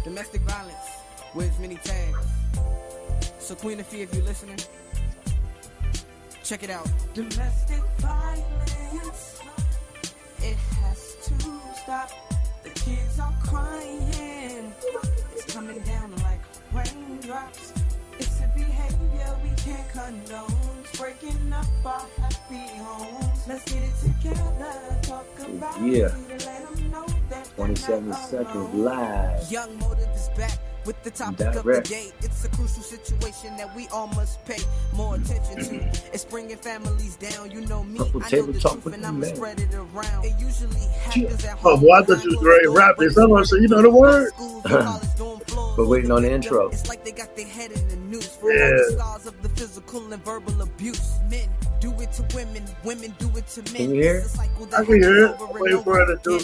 Domestic violence wears many tags. So Queen Afia, if you're listening, check it out. Domestic violence, it has to stop. The kids are crying. It's coming down like raindrops. It's a behavior we can't condone. It's breaking up our happy homes. Let's get it together. Talk about it. Let them know that 27 seconds live. Young Motive is back with the topic of the day. It's a crucial situation that we all must pay more attention to. It's bringing families down. You know me, I know the truth, and I'ma spread it around. It usually happens at home. Oh boy, I thought you was great rapping. Someone said, you know the word? We're waiting on the intro. It's like they got their head in the noose for all the scars of the physical and verbal abuse. Men do it to women, women do it to men. Can you hear it? I can hear it. Wait for her to do.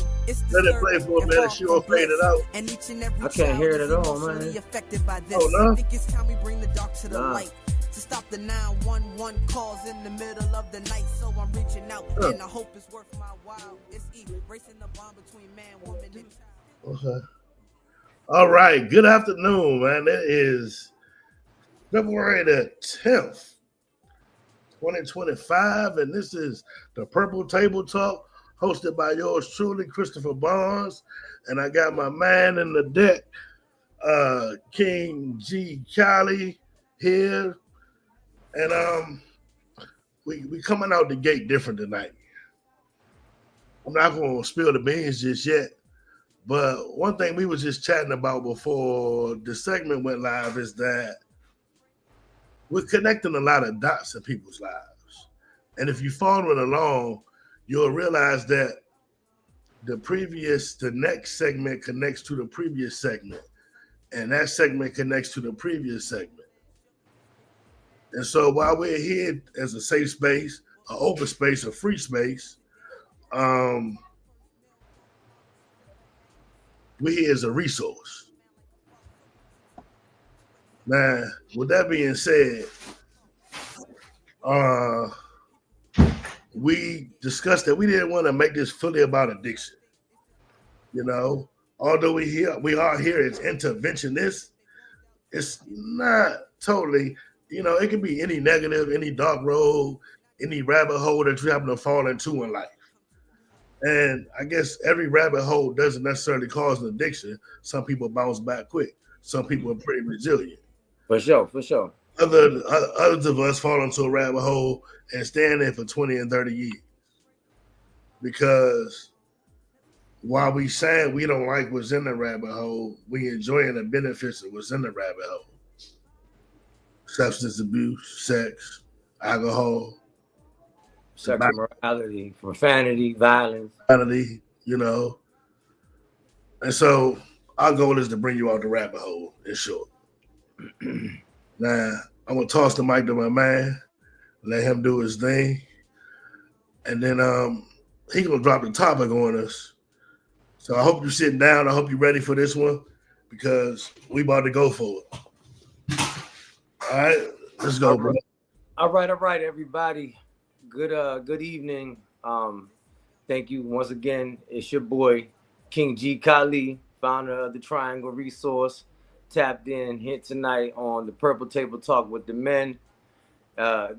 Let it play for a minute. She will fade it out. I can't hear it at all, man. Oh, no? I think it's time we bring the dark to the light. To stop the 911 calls in the middle of the night. So I'm reaching out and I hope it's worth my while. It's racing the bond between man, woman, and child. Okay. All right. Good afternoon, man. It is February the 10th, 2025, and this is the Purple Table Talk, hosted by yours truly, Christopher Barnes, and I got my man in the deck, King G. Cali here, and we coming out the gate different tonight. I'm not going to spill the beans just yet, but one thing we was just chatting about before the segment went live is that we're connecting a lot of dots in people's lives. And if you're following along, you'll realize that the next segment connects to the previous segment. And that segment connects to the previous segment. And so while we're here as a safe space, an open space, a free space, we're here as a resource. Now, with that being said, we discussed that we didn't want to make this fully about addiction. You know, although we are here as interventionists, it's not totally, you know, it can be any negative, any dark road, any rabbit hole that you happen to fall into in life. And I guess every rabbit hole doesn't necessarily cause an addiction. Some people bounce back quick. Some people are pretty resilient. For sure. Others of us fall into a rabbit hole and stay in there for 20 and 30 years. Because while we saying we don't like what's in the rabbit hole, we enjoying the benefits of what's in the rabbit hole. Substance abuse, sex, alcohol, sexual morality, profanity, violence. You know. And so our goal is to bring you out the rabbit hole, in short. Now, I'm going to toss the mic to my man, let him do his thing. And then he going to drop the topic on us. So I hope you're sitting down. I hope you're ready for this one because we about to go for it. All right, let's go, bro. All right, everybody. Good evening. Thank you once again. It's your boy, King G. Kali, founder of the Triangle Resource. Tapped in here tonight on the Purple Table Talk with the men.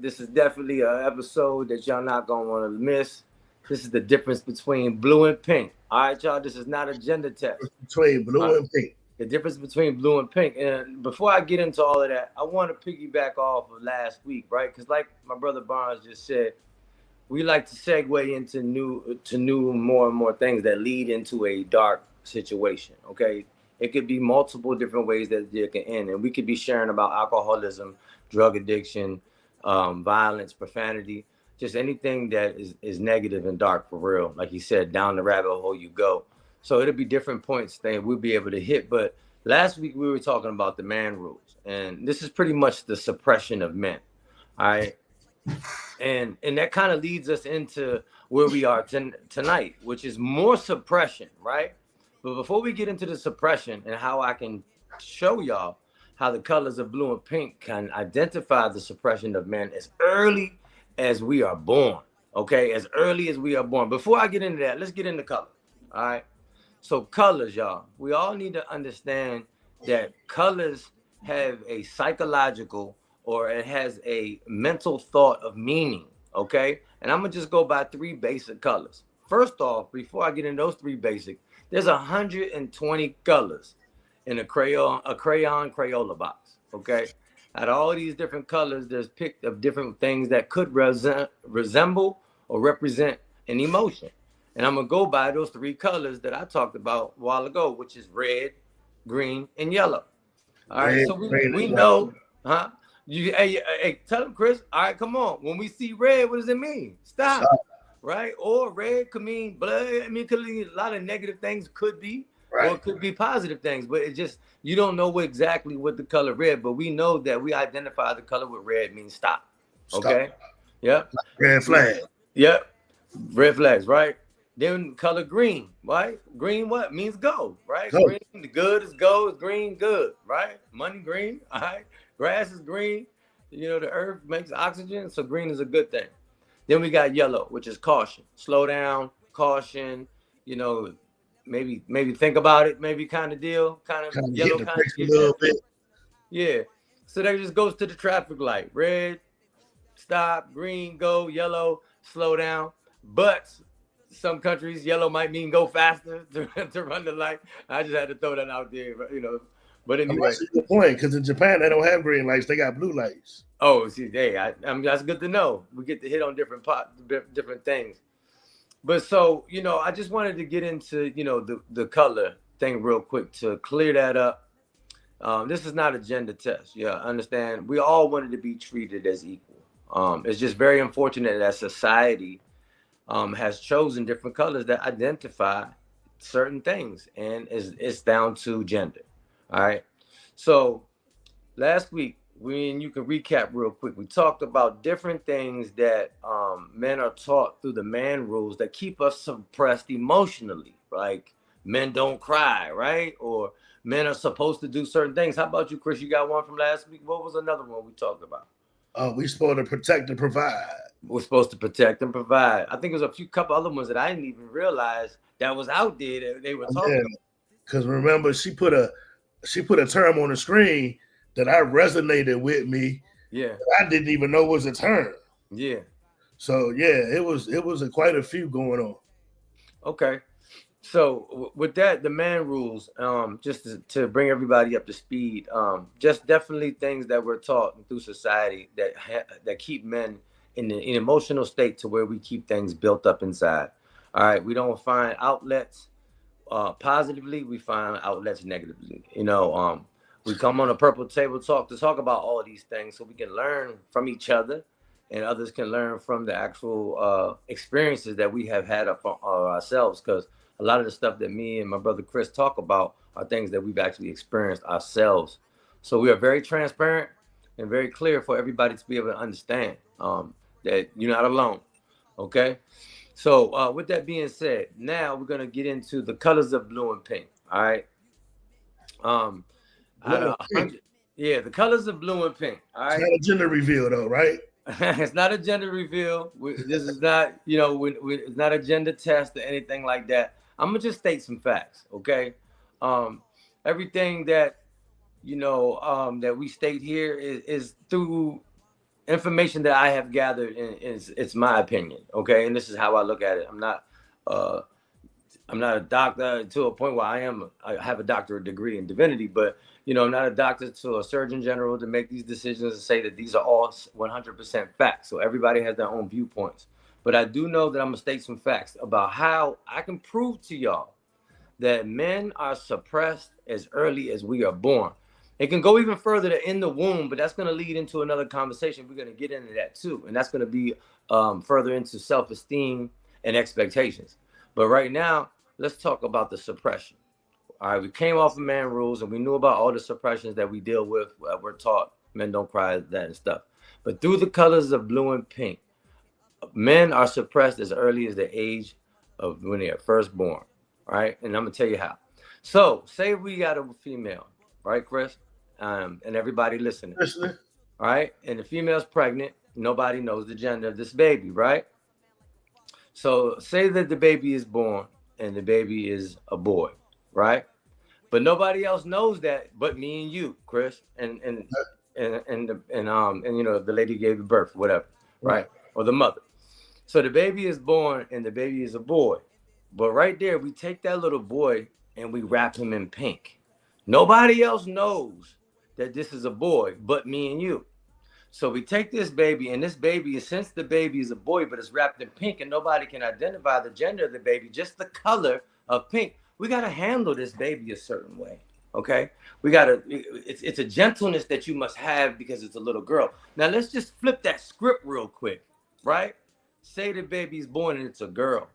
This is definitely an episode that y'all not gonna want to miss. This is the difference between blue and pink. All right, y'all. This is not a gender test. Between blue and pink. The difference between blue and pink. And before I get into all of that, I want to piggyback off of last week, right? Because like my brother Barnes just said, we like to segue into new more and more things that lead into a dark situation. Okay. It could be multiple different ways that it can end. And we could be sharing about alcoholism, drug addiction, violence, profanity, just anything that is negative and dark for real. Like you said, down the rabbit hole you go. So it'll be different points that we'll be able to hit. But last week we were talking about the man rules. And this is pretty much the suppression of men. All right. And that kind of leads us into where we are tonight, which is more suppression, right? But before we get into the suppression and how I can show y'all how the colors of blue and pink can identify the suppression of men as early as we are born, okay? As early as we are born. Before I get into that, let's get into color, all right? So colors, y'all, we all need to understand that colors have a psychological or it has a mental thought of meaning, okay? And I'm gonna just go by 3 basic colors. First off, before I get into those 3 basic, there's 120 colors in a crayon Crayola box, okay? Out of all these different colors, there's picked of different things that could resemble or represent an emotion. And I'm gonna go by those 3 colors that I talked about a while ago, which is red, green, and yellow. All right, so we know, huh? Hey, tell them, Chris. All right, come on. When we see red, what does it mean? Stop. Right? Or red could mean blood. I mean, it could mean a lot of negative things could be, or it could be positive things. But it just, you don't know exactly what the color red, but we know that we identify the color with red means stop. Okay? Yep. Red flag. Yep. Red flags, right? Then color green, right? Green what? Means go, right? Go. Green, the good is go, is green, good, right? Money green, all right? Grass is green. You know, the earth makes oxygen, so green is a good thing. Then we got yellow, which is caution. Slow down, caution, you know, maybe think about it, maybe kind of deal, kind of yellow kind of a little bit. Yeah. So that just goes to the traffic light. Red, stop, green, go, yellow, slow down. But some countries, yellow might mean go faster to run the light. I just had to throw that out there, you know. But anyway, that's a good point, because in Japan they don't have green lights; they got blue lights. Oh, see, hey, that's good to know. We get to hit on different things. But so, you know, I just wanted to get into, you know, the color thing real quick to clear that up. This is not a gender test. Yeah, understand. We all wanted to be treated as equal. It's just very unfortunate that society has chosen different colors that identify certain things, and it's down to gender. All right. So last week, you can recap real quick. We talked about different things that men are taught through the man rules that keep us suppressed emotionally. Like men don't cry, right? Or men are supposed to do certain things. How about you, Chris? You got one from last week? What was another one we talked about? We're supposed to protect and provide. We're supposed to protect and provide. I think there's a couple other ones that I didn't even realize that was out there that they were talking about. Because remember, she put a term on the screen that I resonated with me. Yeah. I didn't even know was a term. Yeah. So yeah, it was quite a few going on. Okay. So with that, the man rules, just to bring everybody up to speed, just definitely things that we're taught through society that keep men in an emotional state to where we keep things built up inside. All right. We don't find outlets positively. We find outlets negatively. You know, we come on a purple table talk to talk about all of these things so we can learn from each other and others can learn from the actual experiences that we have had ourselves. Because a lot of the stuff that me and my brother Chris talk about are things that we've actually experienced ourselves. So we are very transparent and very clear for everybody to be able to understand that you're not alone. Okay. So with that being said, now we're going to get into the colors of blue and pink. All right. Yeah, the colors of blue and pink. All right. It's not a gender reveal though, right? It's not a gender reveal. This is not, you know, it's not a gender test or anything like that. I'm gonna just state some facts, okay? Everything that, you know, that we state here is through information that I have gathered, and it's my opinion, okay? And this is how I look at it. I'm not a doctor to a point where I have a doctorate degree in divinity, but you know, I'm not a doctor to a surgeon general to make these decisions and say that these are all 100% facts. So everybody has their own viewpoints. But I do know that I'm gonna state some facts about how I can prove to y'all that men are suppressed as early as we are born. It can go even further to in the womb, but that's gonna lead into another conversation. We're gonna get into that too. And that's gonna be further into self-esteem and expectations. But right now, let's talk about the suppression. All right, we came off of man rules and we knew about all the suppressions that we deal with. We're taught men don't cry, that and stuff. But through the colors of blue and pink, men are suppressed as early as the age of when they are first born. All right, and I'm gonna tell you how. So say we got a female, right, Chris? And everybody listening. All right, and the female's pregnant. Nobody knows the gender of this baby, right? So say that the baby is born and the baby is a boy, right? But nobody else knows that but me and you, Chris, and you know, the lady gave the birth, whatever, right? Or the mother. So the baby is born and the baby is a boy. But right there, we take that little boy and we wrap him in pink. Nobody else knows that this is a boy but me and you. So we take this baby, and this baby is, since the baby is a boy, but it's wrapped in pink, and nobody can identify the gender of the baby, just the color of pink. We got to handle this baby a certain way, okay? We got to, it's a gentleness that you must have because it's a little girl. Now, let's just flip that script real quick, right? Say the baby's born and it's a girl.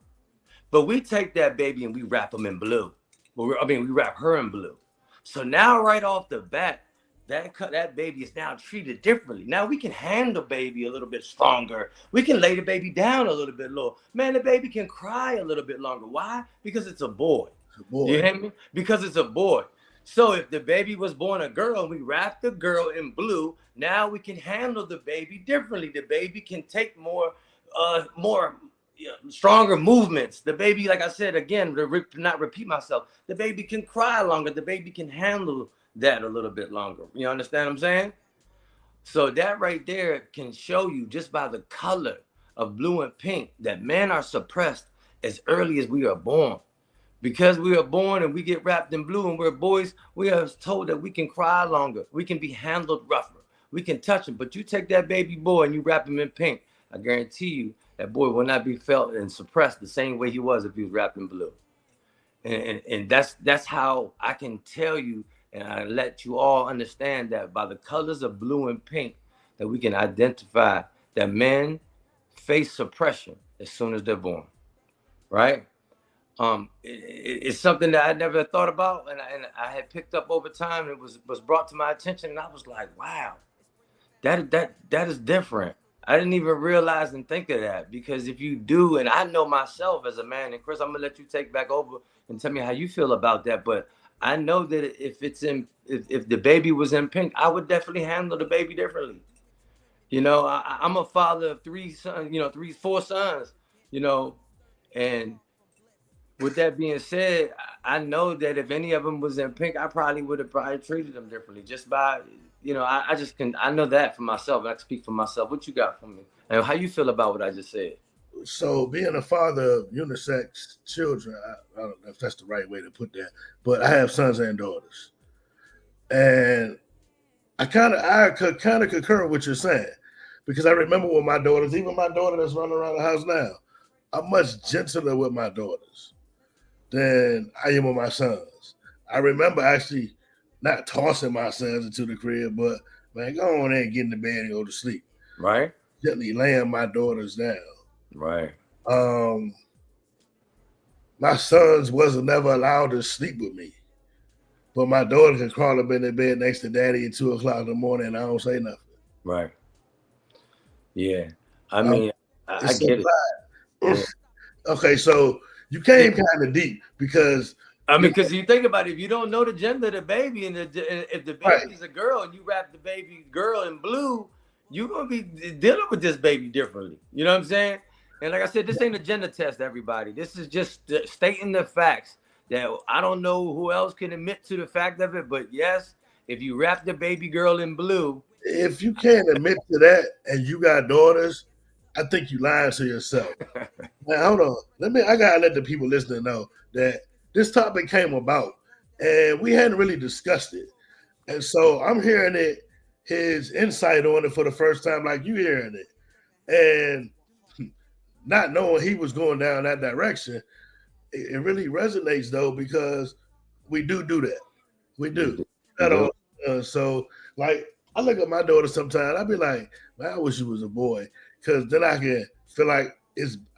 But we take that baby and we wrap him in blue. We wrap her in blue. So now right off the bat, that baby is now treated differently. Now we can handle baby a little bit stronger. We can lay the baby down a little bit lower. Man, the baby can cry a little bit longer. Why? Because it's a boy. You hear me? Because it's a boy. So if the baby was born a girl and we wrap the girl in blue, now we can handle the baby differently. The baby can take more stronger movements. The baby, like I said, again, to not repeat myself, the baby can cry longer. The baby can handle that a little bit longer. You understand what I'm saying? So that right there can show you just by the color of blue and pink that men are suppressed as early as we are born. Because we are born and we get wrapped in blue and we're boys, we are told that we can cry longer. We can be handled rougher. We can touch him. But you take that baby boy and you wrap him in pink, I guarantee you that boy will not be felt and suppressed the same way he was if he was wrapped in blue. And that's how I can tell you, and I let you all understand that by the colors of blue and pink, that we can identify that men face suppression as soon as they're born, right? It's something that I never thought about, and I had picked up over time. It was brought to my attention, and I was like, wow, that is different. I didn't even realize and think of that, because if you do, and I know myself as a man, and Chris, I'm gonna let you take back over and tell me how you feel about that, but I know that if the baby was in pink, I would definitely handle the baby differently. You know, I'm a father of 3 sons, 4 sons, and with that being said, I know that if any of them was in pink, I probably would have treated them differently just by, I know that for myself. And I can speak for myself. What you got for me? And how you feel about what I just said? So being a father of unisex children, I don't know if that's the right way to put that, but I have sons and daughters. And I kind of concur with what you're saying, because I remember with my daughters, even my daughter that's running around the house now, I'm much gentler with my daughters than I am with my sons. I remember actually not tossing my sons into the crib, but man, go on there and get in the bed and go to sleep. Right. Gently laying my daughters down. Right. My sons wasn't never allowed to sleep with me, but my daughter can crawl up in the bed next to daddy at 2 o'clock in the morning and I don't say nothing. Right. Yeah. I mean, I get it. Yeah. Okay, so you came kind of deep because because you think about it, if you don't know the gender of the baby, and if the baby is a girl and you wrap the baby girl in blue, you're gonna be dealing with this baby differently. You know what I'm saying? And like I said, this ain't a gender test, everybody. This is just stating the facts that I don't know who else can admit to the fact of it, but yes, if you wrap the baby girl in blue, if you can't admit to that and you got daughters, I think you lying to yourself. Now, hold on. I gotta let the people listening know that this topic came about and we hadn't really discussed it. And so I'm hearing his insight on it for the first time, like you hearing it. And not knowing he was going down that direction, it really resonates though, because we do that. We do. So like, I look at my daughter sometimes, I be like, man, I wish you was a boy. Because then I can feel like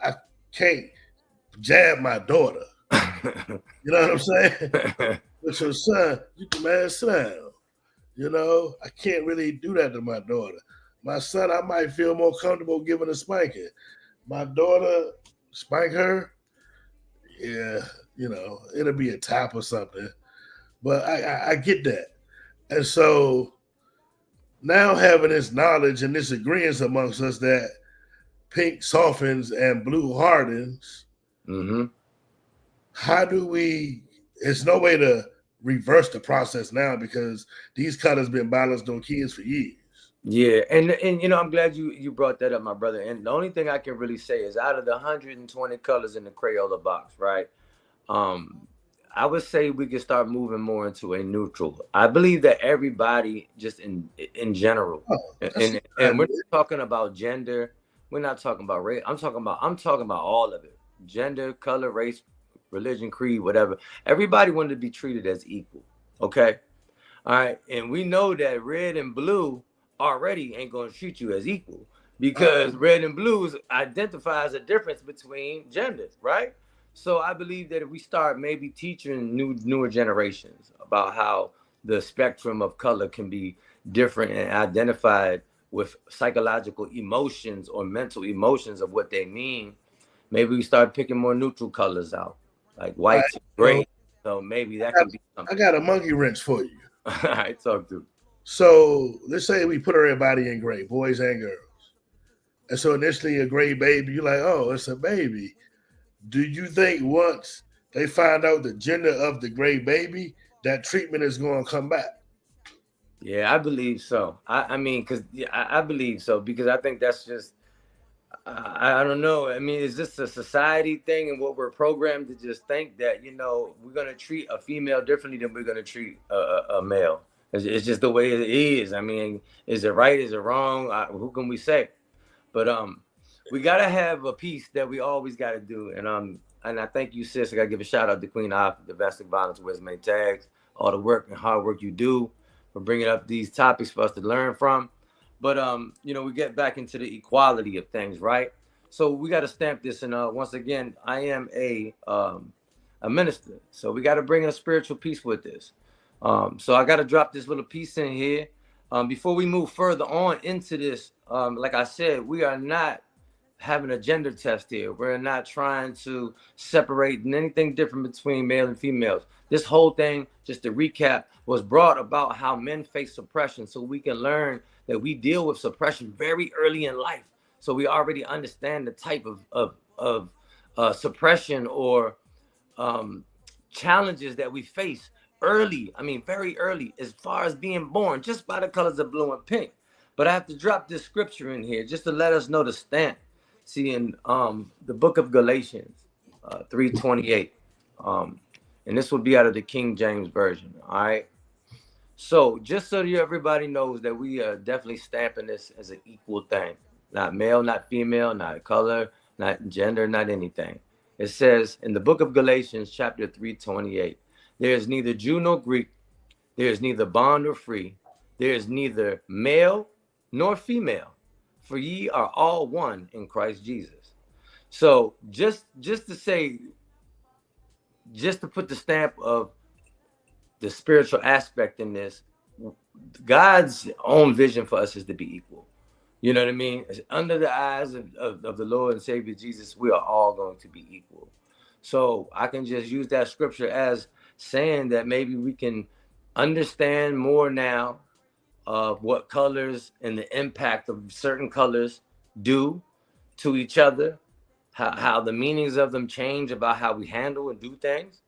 I can't jab my daughter. You know what I'm saying? With your son, you can man down. I can't really do that to my daughter. My son, I might feel more comfortable giving a spanking. My daughter, spank her, yeah, it'll be a tap or something. But I get that. And so now having this knowledge and this agreement amongst us that pink softens and blue hardens, how do we? There's no way to reverse the process now because these colors been balanced on kids for years. Yeah, and you know, I'm glad you brought that up, my brother. And the only thing I can really say is out of the 120 colors in the Crayola box, right? I would say we could start moving more into a neutral. I believe that everybody, just in general, and we're not talking about gender, we're not talking about race. I'm talking about all of it: gender, color, race, religion, creed, whatever. Everybody wanted to be treated as equal. Okay, all right, and we know that red and blue already ain't going to treat you as equal because red and blues identifies a difference between genders, right? So I believe that if we start maybe teaching newer generations about how the spectrum of color can be different and identified with psychological emotions or mental emotions of what they mean, maybe we start picking more neutral colors out, like white, gray. So maybe that can be something. I got a monkey wrench for you. All right, talk to. So let's say we put everybody in gray, boys and girls. And so initially a gray baby, you're like, oh, it's a baby. Do you think once they find out the gender of the gray baby, that treatment is going to come back? Yeah, I believe so. I mean, because I believe so because I think that's just, I don't know. I mean, is this a society thing and what we're programmed to just think that, you know, we're going to treat a female differently than we're going to treat a male? It's just the way it is. I mean, is it right? Is it wrong? Who can we say? But we got to have a piece that we always got to do. And I thank you, sis. I got to give a shout out to Queen Off, domestic violence resume tags, all the work and hard work you do for bringing up these topics for us to learn from. But, you know, we get back into the equality of things, right? So we got to stamp this. And once again, I am a minister. So we got to bring a spiritual piece with this. So I got to drop this little piece in here. Before we move further on into this, like I said, we are not having a gender test here. We're not trying to separate anything different between male and females. This whole thing, just to recap, was brought about how men face suppression so we can learn that we deal with suppression very early in life. So we already understand the type of suppression or challenges that we face early. I mean, very early, as far as being born, just by the colors of blue and pink. But I have to drop this scripture in here just to let us know the stamp. See, in the book of Galatians 3:28, and this will be out of the King James Version, all right? So just so everybody knows that we are definitely stamping this as an equal thing. Not male, not female, not color, not gender, not anything. It says in the book of Galatians chapter 3:28, there is neither Jew nor Greek, there is neither bond nor free, there is neither male nor female, for ye are all one in Christ Jesus. So just to say, just to put the stamp of the spiritual aspect in this, God's own vision for us is to be equal. You know what I mean? Under the eyes of the Lord and Savior Jesus, we are all going to be equal. So I can just use that scripture as saying that maybe we can understand more now of what colors and the impact of certain colors do to each other, how the meanings of them change about how we handle and do things.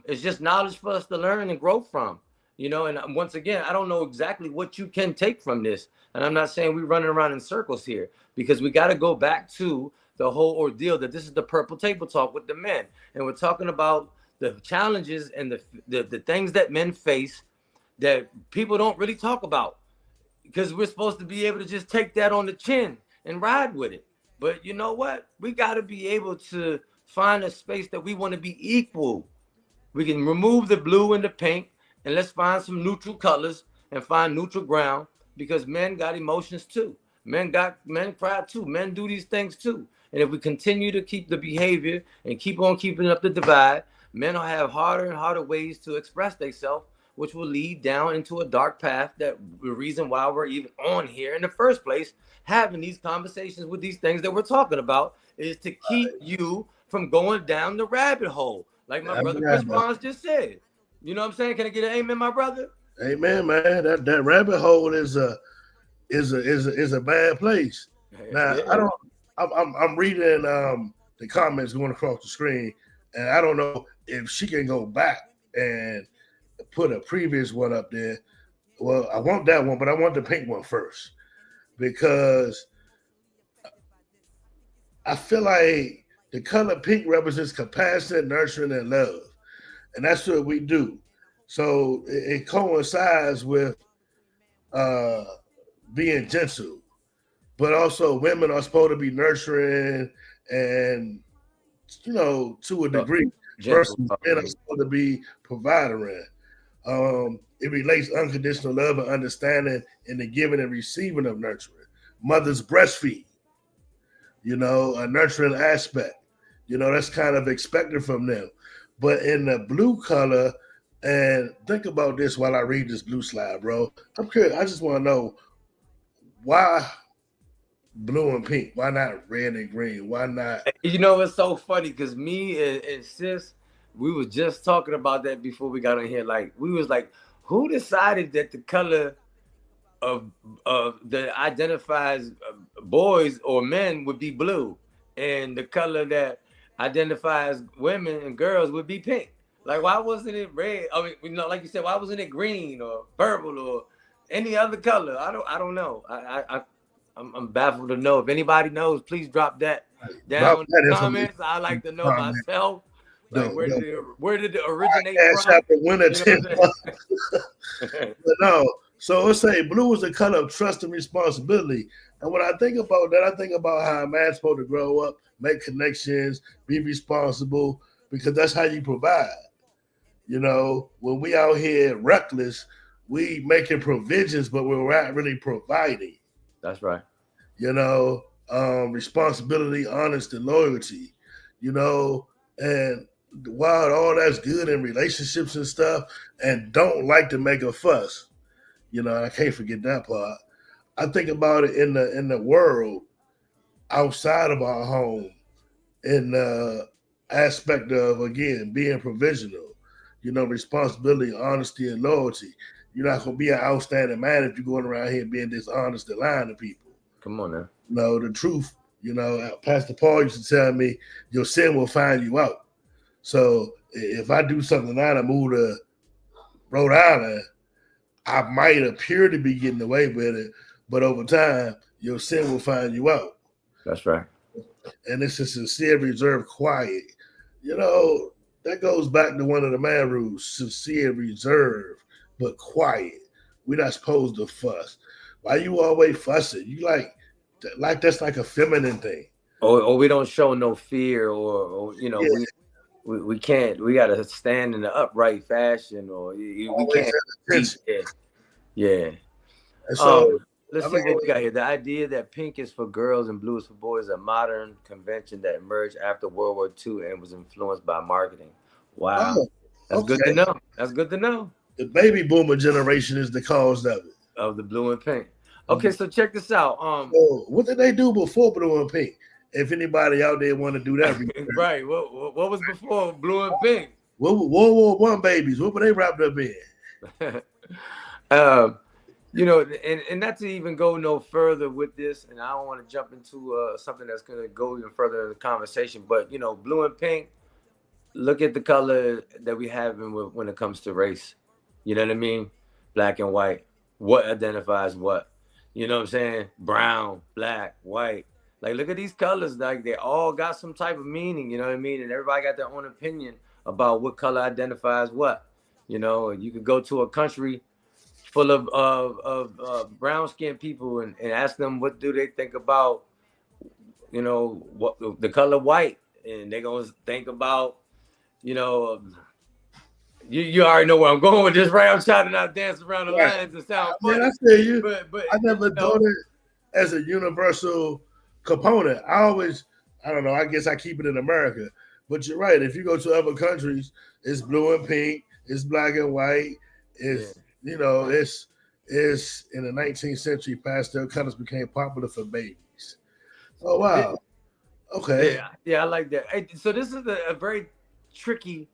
It's just knowledge for us to learn and grow from, you know. And once again, I don't know exactly what you can take from this. And I'm not saying we're running around in circles here, because we got to go back to the whole ordeal that this is the Purple Table Talk with the men. And we're talking about the challenges and the things that men face that people don't really talk about, because we're supposed to be able to just take that on the chin and ride with it. But you know what? We got to be able to find a space that we want to be equal. We can remove the blue and the pink, and let's find some neutral colors and find neutral ground, because men got emotions too. Men cry too. Men do these things too. And if we continue to keep the behavior and keep on keeping up the divide, men will have harder and harder ways to express themselves, which will lead down into a dark path. That the reason why we're even on here in the first place, having these conversations with these things that we're talking about, is to keep you from going down the rabbit hole. Like my brother Chris Barnes just said. You know what I'm saying? Can I get an amen, my brother? Amen, man. That rabbit hole is a bad place. Now, yeah. I'm reading the comments going across the screen, And I don't know if she can go back and put a previous one up there. Well, I want that one, but I want the pink one first because I feel like the color pink represents compassion, nurturing, and love. And that's what we do. So it coincides with uh, being gentle, but also women are supposed to be nurturing and, to a degree, versus men are supposed to be providing. It relates unconditional love and understanding in the giving and receiving of nurturing. Mothers breastfeed, a nurturing aspect. That's kind of expected from them. But in the blue color, and think about this while I read this blue slide, bro. I'm curious. I just want to know why blue and pink? Why not red and green? Why not? It's so funny because me and sis, we were just talking about that before we got on here. Like, we was like, who decided that the color of that identifies boys or men would be blue, and the color that identifies women and girls would be pink? Like, why wasn't it red? I mean, like you said, why wasn't it green or purple or any other color? I don't know. I'm baffled to know. If anybody knows, please drop that down in the comments. I like to know myself. Like, where did it originate from? But no. So let's say blue is the color of trust and responsibility. And when I think about that, I think about how a man's supposed to grow up, make connections, be responsible, because that's how you provide. When we out here reckless, we making provisions, but we're not really providing. That's right. Responsibility, honesty, and loyalty, and while all that's good in relationships and stuff, and don't like to make a fuss, I can't forget that part. I think about it in the world outside of our home, in the aspect of, again, being provisional, responsibility, honesty, and loyalty. You're not going to be an outstanding man if you're going around here being dishonest and lying to people. Come on now. The truth, Pastor Paul used to tell me, your sin will find you out. So if I do something out of move to Rhode Island, I might appear to be getting away with it, but over time, your sin will find you out. That's right. And it's a sincere, reserved, quiet. That goes back to one of the man rules: sincere, reserved, but quiet. We're not supposed to fuss. Why you always fussing? You like that's like a feminine thing. Or we don't show no fear, or we can't. We got to stand in the upright fashion, or we can't. Yeah. And so let's see what we got here. The idea that pink is for girls and blue is for boys is a modern convention that emerged after World War II and was influenced by marketing. Wow. That's good to know. That's good to know. The baby boomer generation is the cause of it. Of the blue and pink. Okay, so check this out. What did they do before blue and pink? If anybody out there want to do that. Right. What was before blue and pink? World War I babies. What were they wrapped up in? And not to even go no further with this, and I don't want to jump into something that's going to go even further in the conversation, but blue and pink, look at the color that we have when it comes to race. You know what I mean? Black and white. What identifies what? You know what I'm saying? Brown, black, white. Like, look at these colors. Like, they all got some type of meaning. You know what I mean? And everybody got their own opinion about what color identifies what. You could go to a country full of brown skinned people and ask them what do they think about, what the color white, and they're gonna think about, you already know where I'm going with this, right? I'm trying to not dance around the lines and sound funny. I feel you. But I never thought it as a universal component. I don't know. I guess I keep it in America. But you're right. If you go to other countries, it's blue and pink. It's black and white. It's it's in the 19th century, pastel colors became popular for babies. Oh wow. Okay. Yeah, I like that. Hey, so this is a very tricky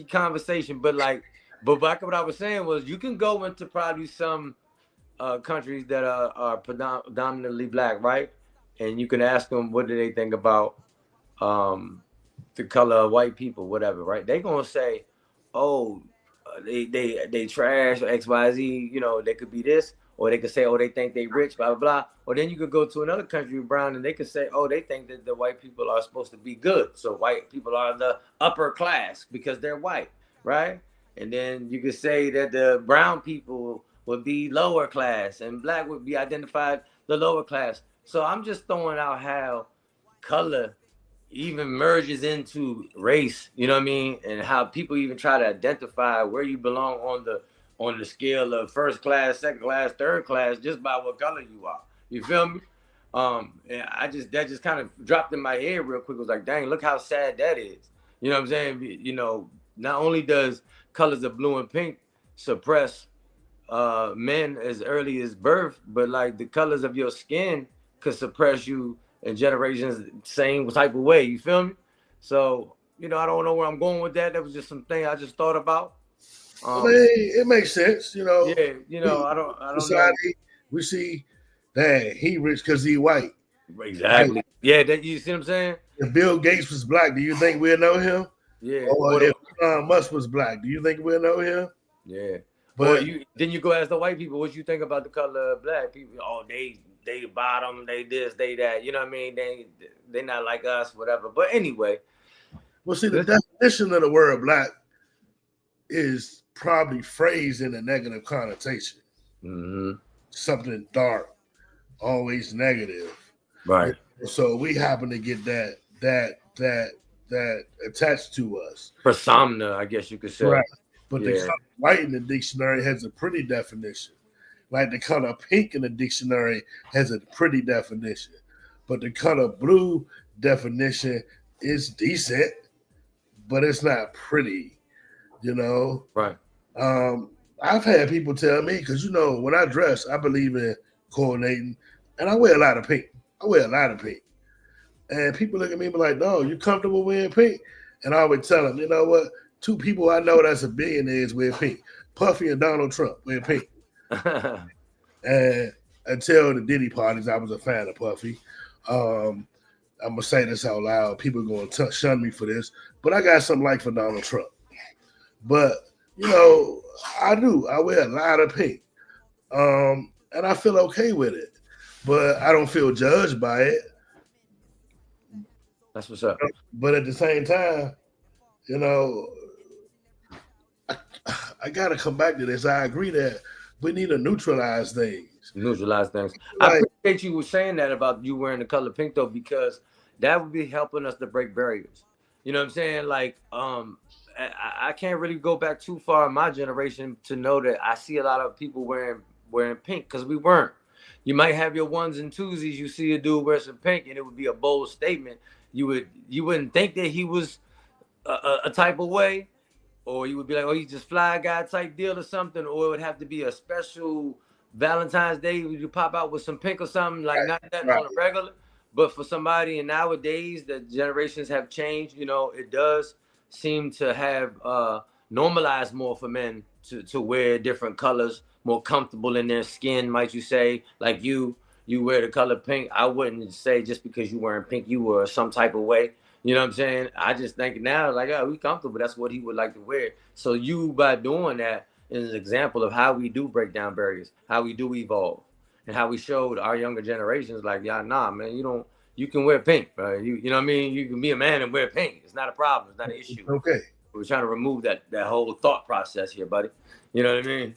conversation, but back what I was saying was, you can go into probably some countries that are predominantly black, right? And you can ask them what do they think about the color of white people, whatever, right? They gonna say, oh, they trash or XYZ. You know, they could be this, or they could say, oh, they think they rich, blah blah blah. Or then you could go to another country, brown, and they could say, oh, they think that the white people are supposed to be good, so white people are the upper class because they're white, right? And then you could say that the brown people would be lower class and black would be identified the lower class. So I'm just throwing out how color even merges into race, you know what I mean? And how people even try to identify where you belong on the scale of first class, second class, third class, just by what color you are. You feel me? And that just kind of dropped in my head real quick. It was like, dang, look how sad that is. You know what I'm saying? You know, not only does colors of blue and pink suppress men as early as birth, but like the colors of your skin could suppress you in generations same type of way. You feel me? So, you know, I don't know where I'm going with that. That was just something I just thought about. I mean, it makes sense, you know. Yeah, you know, I don't society, know. We see, dang, he rich because he white. Exactly. Like, yeah, that, you see what I'm saying? If Bill Gates was black, do you think we'll know him? Yeah. Or if Elon Musk was black, do you think we'll know him? Yeah. But then you go ask the white people what you think about the color of black people. Oh, they bottom, they this, they that. You know what I mean? They not like us, whatever. But anyway. Well, see, the definition of the word black is probably phrased in a negative connotation. Mm-hmm. Something dark, always negative. Right. So we happen to get that attached to us. Persona, I guess you could say. Right. But the color white in the dictionary has a pretty definition. Like the color pink in the dictionary has a pretty definition. But the color blue definition is decent, but it's not pretty, you know? Right. I've had people tell me, because, you know, when I dress, I believe in coordinating, and I wear a lot of pink. And people look at me and be like, no, you comfortable wearing pink? And I would tell them, you know what? Two people I know that's a billionaires wear pink. Puffy and Donald Trump wear pink. And until the Diddy parties, I was a fan of Puffy. I'm going to say this out loud. People are going to shun me for this. But I got something like for Donald Trump. But, you know, I do. I wear a lot of pink. And I feel okay with it. But I don't feel judged by it. That's what's up. But at the same time, you know, I got to come back to this. I agree that we need to neutralize things. I appreciate you saying that about you wearing the color pink, though, because that would be helping us to break barriers. You know what I'm saying? Like, I can't really go back too far in my generation to know that I see a lot of people wearing pink because we weren't. You might have your ones and twosies. You see a dude wear some pink, and it would be a bold statement. You wouldn't think that he was a type of way, or you would be like, oh, he's just fly guy type deal or something, or it would have to be a special Valentine's Day you pop out with some pink or something, like not that on a regular. But for somebody, and nowadays the generations have changed, you know, it does seem to have normalized more for men to wear different colors, more comfortable in their skin, might you say. Like you wear the color pink. I wouldn't say just because you wearing pink you were some type of way. You know what I'm saying? I just think now, like, oh, we comfortable. That's what he would like to wear. So you, by doing that, is an example of how we do break down barriers, how we do evolve, and how we showed our younger generations, like, yeah, nah, man, you can wear pink, bro. You know what I mean? You can be a man and wear pink. It's not a problem. It's not an issue. Okay. We're trying to remove that whole thought process here, buddy. You know what I mean?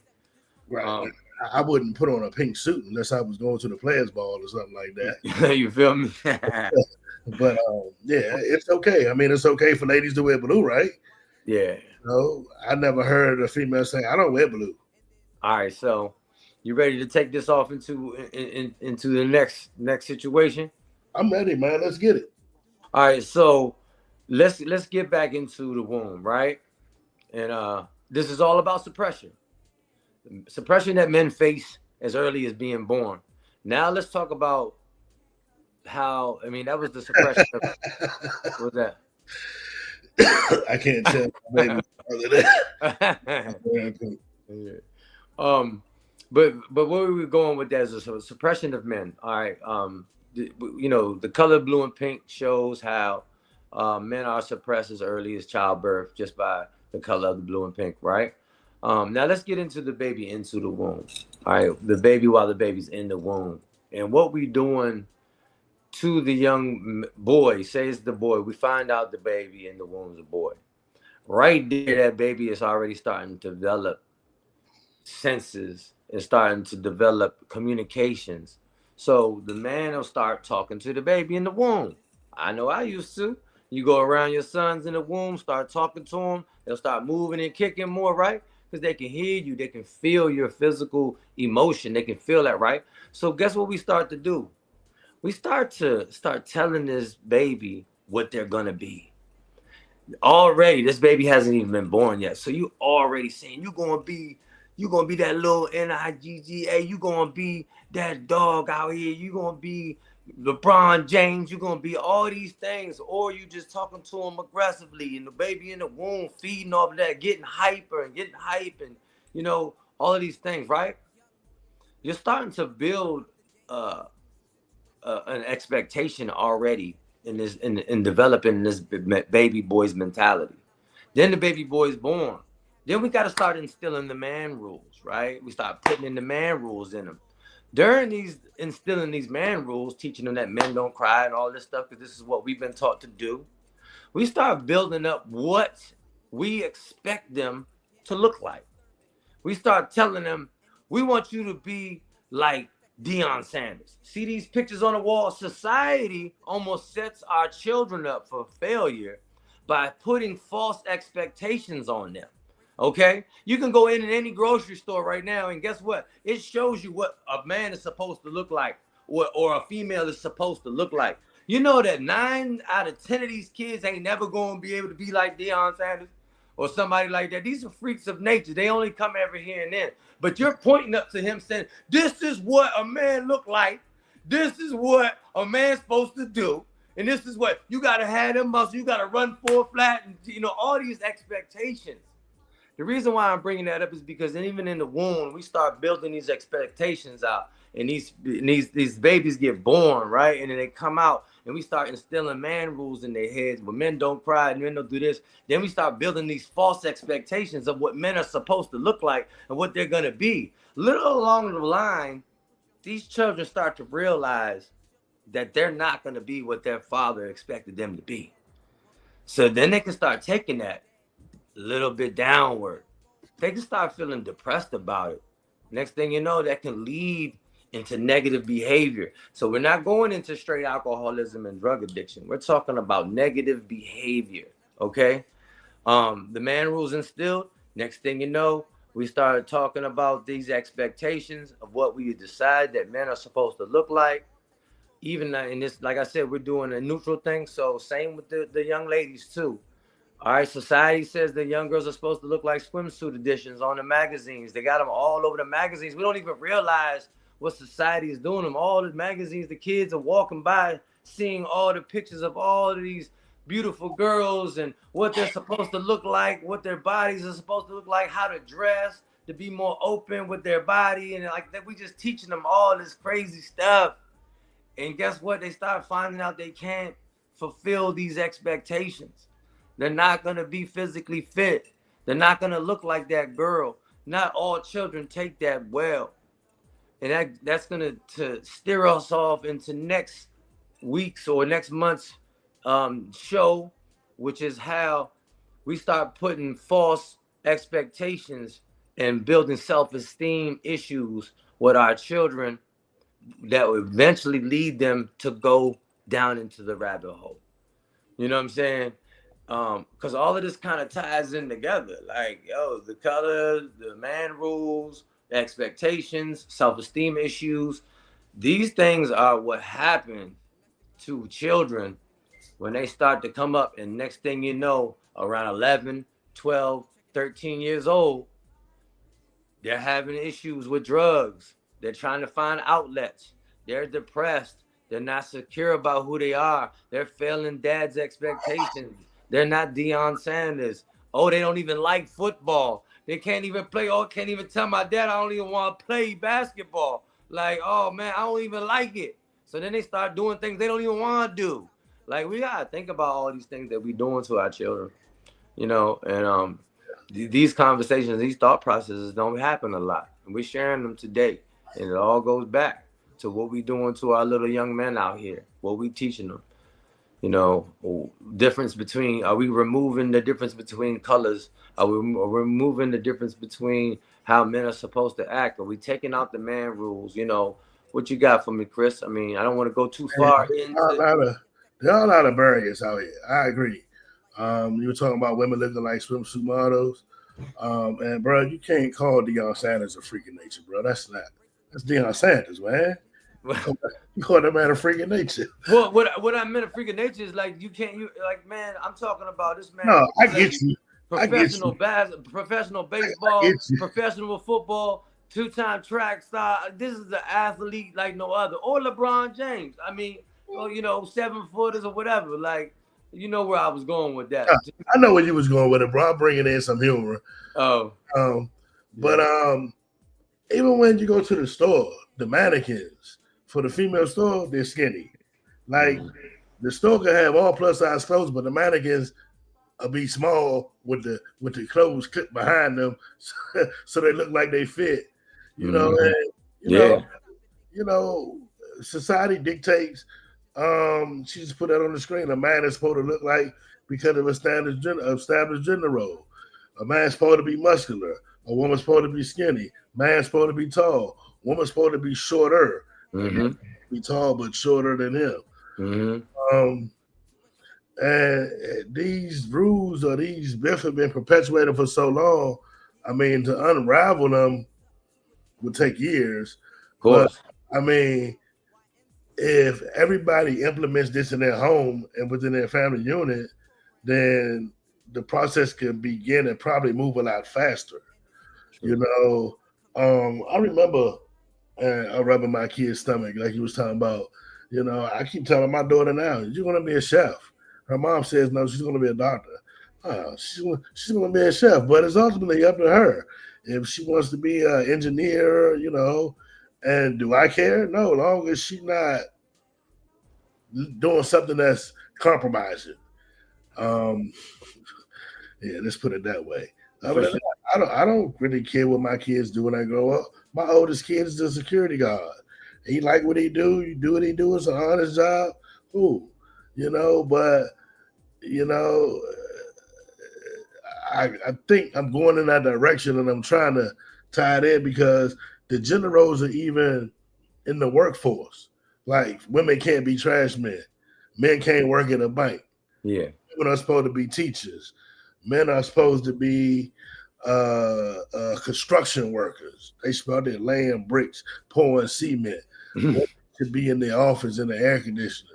Right. I wouldn't put on a pink suit unless I was going to the Players Ball or something like that. You feel me? But yeah, it's okay. I mean, it's okay for ladies to wear blue, right? Yeah. You know, I never heard a female say, I don't wear blue. All right, so you ready to take this off into the next situation? I'm ready, man. Let's get it. All right, so let's get back into the womb, right? And this is all about suppression that men face as early as being born. Now let's talk about how, I mean, that was the suppression of, what was that? I can't tell baby but where we were going with that is a suppression of men. All right. You know, the color blue and pink shows how Men are suppressed as early as childbirth just by the color of the blue and pink, right? Now let's get into the baby into the womb. All right, the baby while the baby's in the womb. And what we doing to the young boy, say it's the boy, we find out the baby in the womb is a boy. Right there, that baby is already starting to develop senses and starting to develop communications. So the man will start talking to the baby in the womb. I know I used to. You go around your sons in the womb, start talking to them. They'll start moving and kicking more, right? Because they can hear you. They can feel your physical emotion. They can feel that, right? So guess what we start to do? We start telling this baby what they're going to be. Already, this baby hasn't even been born yet. So you already saying you're gonna be that little NIGGA, you're gonna be that dog out here, you're gonna be LeBron James, you're gonna be all these things, or you just talking to him aggressively, and the baby in the womb feeding off of that, getting hyper and getting hype, and you know, all of these things, right? You're starting to build an expectation already in developing this baby boy's mentality. Then the baby boy's born. Then we got to start instilling the man rules, right? We start putting in the man rules in them. During these instilling these man rules, teaching them that men don't cry and all this stuff, because this is what we've been taught to do. We start building up what we expect them to look like. We start telling them, we want you to be like Deion Sanders. See these pictures on the wall? Society almost sets our children up for failure by putting false expectations on them. Okay? You can go in any grocery store right now, and guess what? It shows you what a man is supposed to look like, or a female is supposed to look like. You know that 9 out of 10 of these kids ain't never going to be able to be like Deion Sanders or somebody like that. These are freaks of nature. They only come every here and then. But you're pointing up to him saying, this is what a man look like. This is what a man's supposed to do. And this is what you got to have them muscles. You got to run full flat. And, you know, all these expectations. The reason why I'm bringing that up is because even in the womb, we start building these expectations out. And these babies get born, right? And then they come out, and we start instilling man rules in their heads. But men don't cry, and men don't do this. Then we start building these false expectations of what men are supposed to look like and what they're going to be. Little along the line, these children start to realize that they're not going to be what their father expected them to be. So then they can start taking that a little bit downward. They can start feeling depressed about it. Next thing you know, that can lead into negative behavior. So we're not going into straight alcoholism and drug addiction. We're talking about negative behavior, okay? The man rules instilled. Next thing you know, we started talking about these expectations of what we decide that men are supposed to look like. Even in this, like I said, we're doing a neutral thing. So same with the young ladies too. All right, society says that young girls are supposed to look like swimsuit editions on the magazines. They got them all over the magazines. We don't even realize what society is doing them. All the magazines, the kids are walking by, seeing all the pictures of all of these beautiful girls and what they're supposed to look like, what their bodies are supposed to look like, how to dress, to be more open with their body. And like that, we just teaching them all this crazy stuff. And guess what? They start finding out they can't fulfill these expectations. They're not going to be physically fit. They're not going to look like that girl. Not all children take that well. And that's going to steer us off into next week's or next month's show, which is how we start putting false expectations and building self-esteem issues with our children that will eventually lead them to go down into the rabbit hole. You know what I'm saying? Because all of this kind of ties in together. Like, yo, the colors, the man rules, the expectations, self-esteem issues. These things are what happen to children when they start to come up. And next thing you know, around 11, 12, 13 years old, they're having issues with drugs. They're trying to find outlets. They're depressed. They're not secure about who they are. They're failing dad's expectations. They're not Deion Sanders. Oh, they don't even like football. They can't even play. Oh, can't even tell my dad I don't even want to play basketball. Like, oh, man, I don't even like it. So then they start doing things they don't even want to do. Like we gotta think about all these things that we doing to our children, you know, and these conversations, these thought processes don't happen a lot, and we're sharing them today, and it all goes back to what we doing to our little young men out here, what we teaching them. You know, difference between, are we removing the difference between colors? Are we removing the difference between how men are supposed to act? Are we taking out the man rules? You know, what you got for me, Chris? I mean, I don't want to go too far into. There are a lot of barriers out here. I agree. You were talking about women looking like swimsuit models. And bro, you can't call Deion Sanders a freak of nature, bro. That's Deion Sanders, man. You call that man a freak of nature. Well, what I meant a freak of nature is like man, I'm talking about this man. No, I get you. Professional professional baseball, professional football, 2-time track star. This is an athlete like no other. Or LeBron James. I mean, you know, 7-footers or whatever. Like, you know where I was going with that. I know where you was going with it, bro. I'm bringing in some humor. Oh. But even when you go to the store, the mannequins for the female store, they're skinny. Like the store can have all plus size clothes, but the mannequins will be small with the clothes clipped behind them, so they look like they fit. You know, and you know, society dictates. She just put that on the screen. A man is supposed to look like because of a established gender role. A man's supposed to be muscular. A woman's supposed to be skinny. Man's supposed to be tall. Woman's supposed to be shorter. Be tall but shorter than him. And these rules or these myths have been perpetuated for so long. I mean, to unravel them would take years. Of course. But, I mean, if everybody implements this in their home and within their family unit, then the process can begin and probably move a lot faster. You know, I remember rubbing my kid's stomach like he was talking about. You know, I keep telling my daughter now, you're going to be a chef. Her mom says, no, she's going to be a doctor. She's going to be a chef, but it's ultimately up to her. If she wants to be an engineer, you know, and do I care? No, long as she's not doing something that's compromising. Yeah, let's put it that way. I don't really care what my kids do when I grow up. My oldest kid is the security guard. He like what he do. You do what he do. It's an honest job. Cool. You know, but, you know, I think I'm going in that direction and I'm trying to tie it in because the gender roles are even in the workforce. Like women can't be trash men. Men can't work in a bank. Yeah. Women are supposed to be teachers. Men are supposed to be construction workers. They supposed to be laying bricks, pouring cement. Women should be in the office in the air conditioner.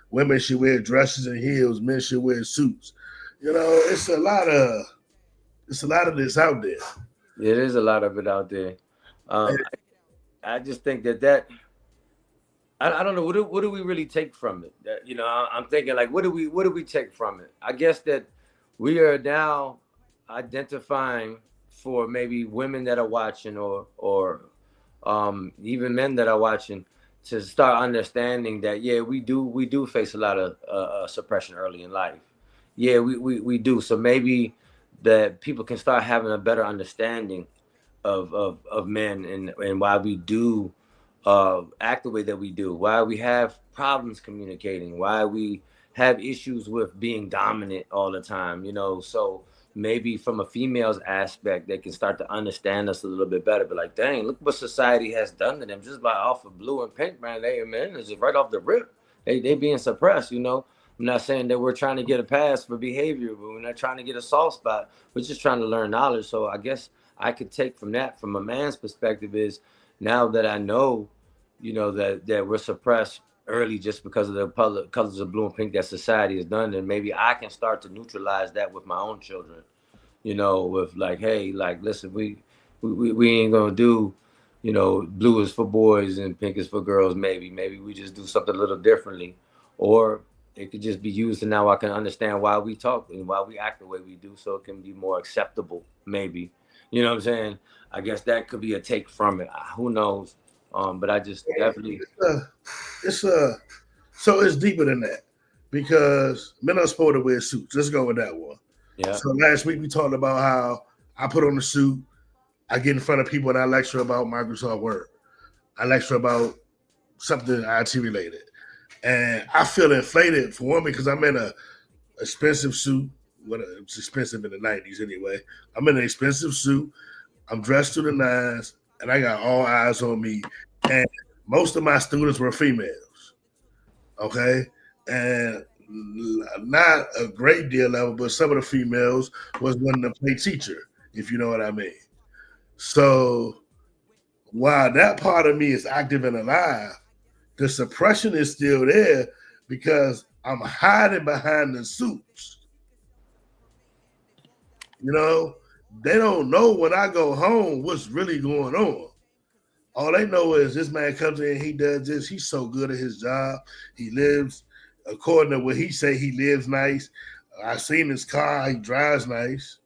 Women should wear dresses and heels. Men should wear suits. You know, it's a lot of this out there. It is a lot of it out there. I just think that I don't know what do we really take from it. You know, I'm thinking like what do we take from it? I guess that we are now identifying for maybe women that are watching or even men that are watching to start understanding that we do face a lot of suppression early in life. Yeah, we do. So maybe that people can start having a better understanding of men and why we do act the way that we do, why we have problems communicating, why we have issues with being dominant all the time, you know. So maybe from a female's aspect, they can start to understand us a little bit better. But like, dang, look what society has done to them just by off of blue and pink, man. It's just right off the rip. They being suppressed, you know. I'm not saying that we're trying to get a pass for behavior, but we're not trying to get a soft spot. We're just trying to learn knowledge. So I guess I could take from that, from a man's perspective, is now that I know, you know, that we're suppressed early just because of the colors of blue and pink that society has done, then maybe I can start to neutralize that with my own children, you know, with like, hey, like, listen, we ain't gonna do, you know, blue is for boys and pink is for girls. Maybe we just do something a little differently, or it could just be used, and now I can understand why we talk and why we act the way we do, so it can be more acceptable. Maybe, you know what I'm saying? I guess that could be a take from it. Who knows? But I just definitely so it's deeper than that, because men are supposed to wear suits. Let's go with that one. Yeah. So last week we talked about how I put on the suit, I get in front of people and I lecture about Microsoft Word. I lecture about something IT related. And I feel inflated for one because I'm in a expensive suit. Well, it's expensive in the 90s anyway. I'm in an expensive suit. I'm dressed to the nines, and I got all eyes on me. And most of my students were females. Okay? And not a great deal of it, but some of the females was wanting to play teacher, if you know what I mean. So while that part of me is active and alive, the suppression is still there because I'm hiding behind the suits. You know, they don't know when I go home what's really going on. All they know is this man comes in, he does this, he's so good at his job. He lives according to what he say, he lives nice. I seen his car, he drives nice.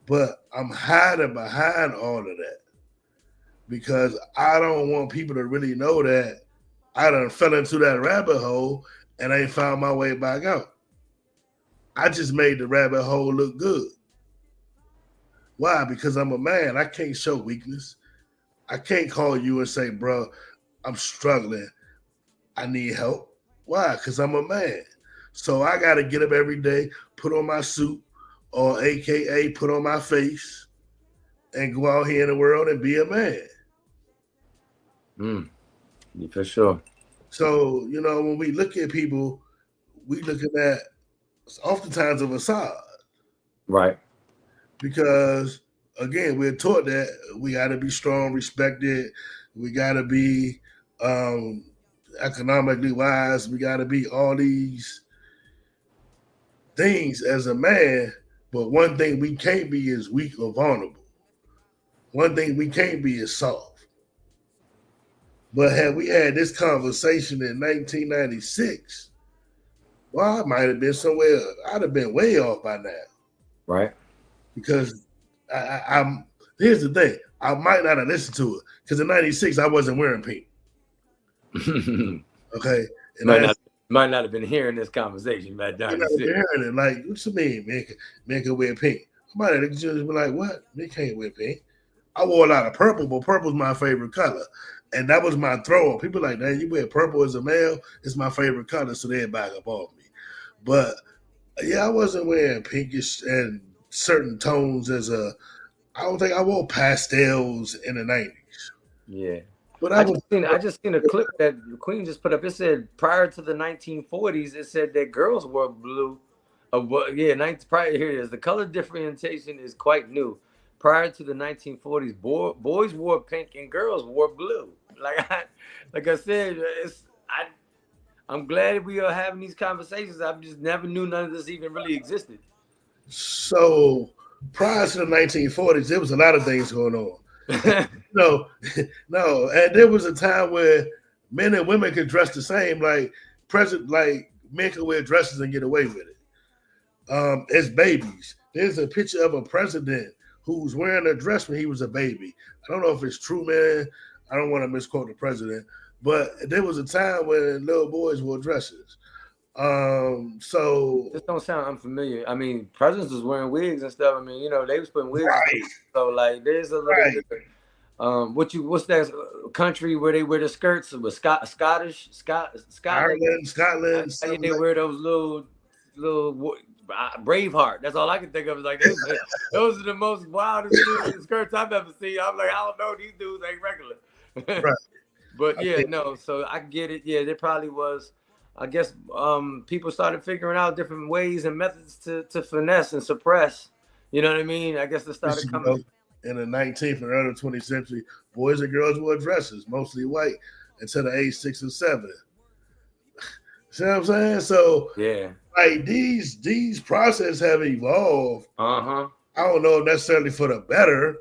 But I'm hiding behind all of that because I don't want people to really know that I done fell into that rabbit hole and ain't found my way back out. I just made the rabbit hole look good. Why? Because I'm a man. I can't show weakness. I can't call you and say, bro, I'm struggling. I need help. Why? Because I'm a man. So I got to get up every day, put on my suit, or AKA put on my face and go out here in the world and be a man. Yeah, for sure. So, you know, when we look at people, we looking at oftentimes a facade. Right. Because, again, we're taught that we got to be strong, respected. We got to be economically wise. We got to be all these things as a man. But one thing we can't be is weak or vulnerable. One thing we can't be is soft. But had we had this conversation in 1996, well, I might have been somewhere. I'd have been way off by now. Right. Because I'm here's the thing. I might not have listened to it because in 96 I wasn't wearing pink. Okay. And might not have been hearing this conversation back then. Hearing it. Like, what you mean, man can wear pink? I might have just been like, what? Man can't wear pink. I wore a lot of purple, but purple's my favorite color. And that was my throw. People like, man, you wear purple as a male, it's my favorite color, so they'd back up off me. But yeah, I wasn't wearing pinkish and certain tones I don't think I wore pastels in the 90s. Yeah. But I just seen a clip that the Queen just put up. It said prior to the 1940s, it said that girls wore blue. Prior, here it is. The color differentiation is quite new. Prior to the 1940s, boys wore pink and girls wore blue. Like I said, I'm glad we are having these conversations. I just never knew none of this even really existed. So prior to the 1940s, there was a lot of things going on. No, and there was a time where men and women could dress the same. Like men could wear dresses and get away with it. As babies, there's a picture of a president who's wearing a dress when he was a baby. I don't know if it's true, man. I don't want to misquote the president, but there was a time when little boys wore dresses. So this don't sound unfamiliar. I mean, presidents was wearing wigs and stuff. I mean, you know, they was putting wigs. Right. So like, there's a little bit. What's that country where they wear the skirts? It was Scotland. Scotland. They wear those little Braveheart. That's all I can think of. Is like those are the most wildest skirts I've ever seen. I'm like, I don't know, these dudes ain't regular. Right. But yeah, no. So I get it. Yeah, there probably was. I guess people started figuring out different ways and methods to finesse and suppress. You know what I mean? I guess they started coming. In the 19th and early 20th century, boys and girls wore dresses, mostly white, until the age 6 and 7. See what I'm saying? So yeah, like these processes have evolved. I don't know necessarily for the better.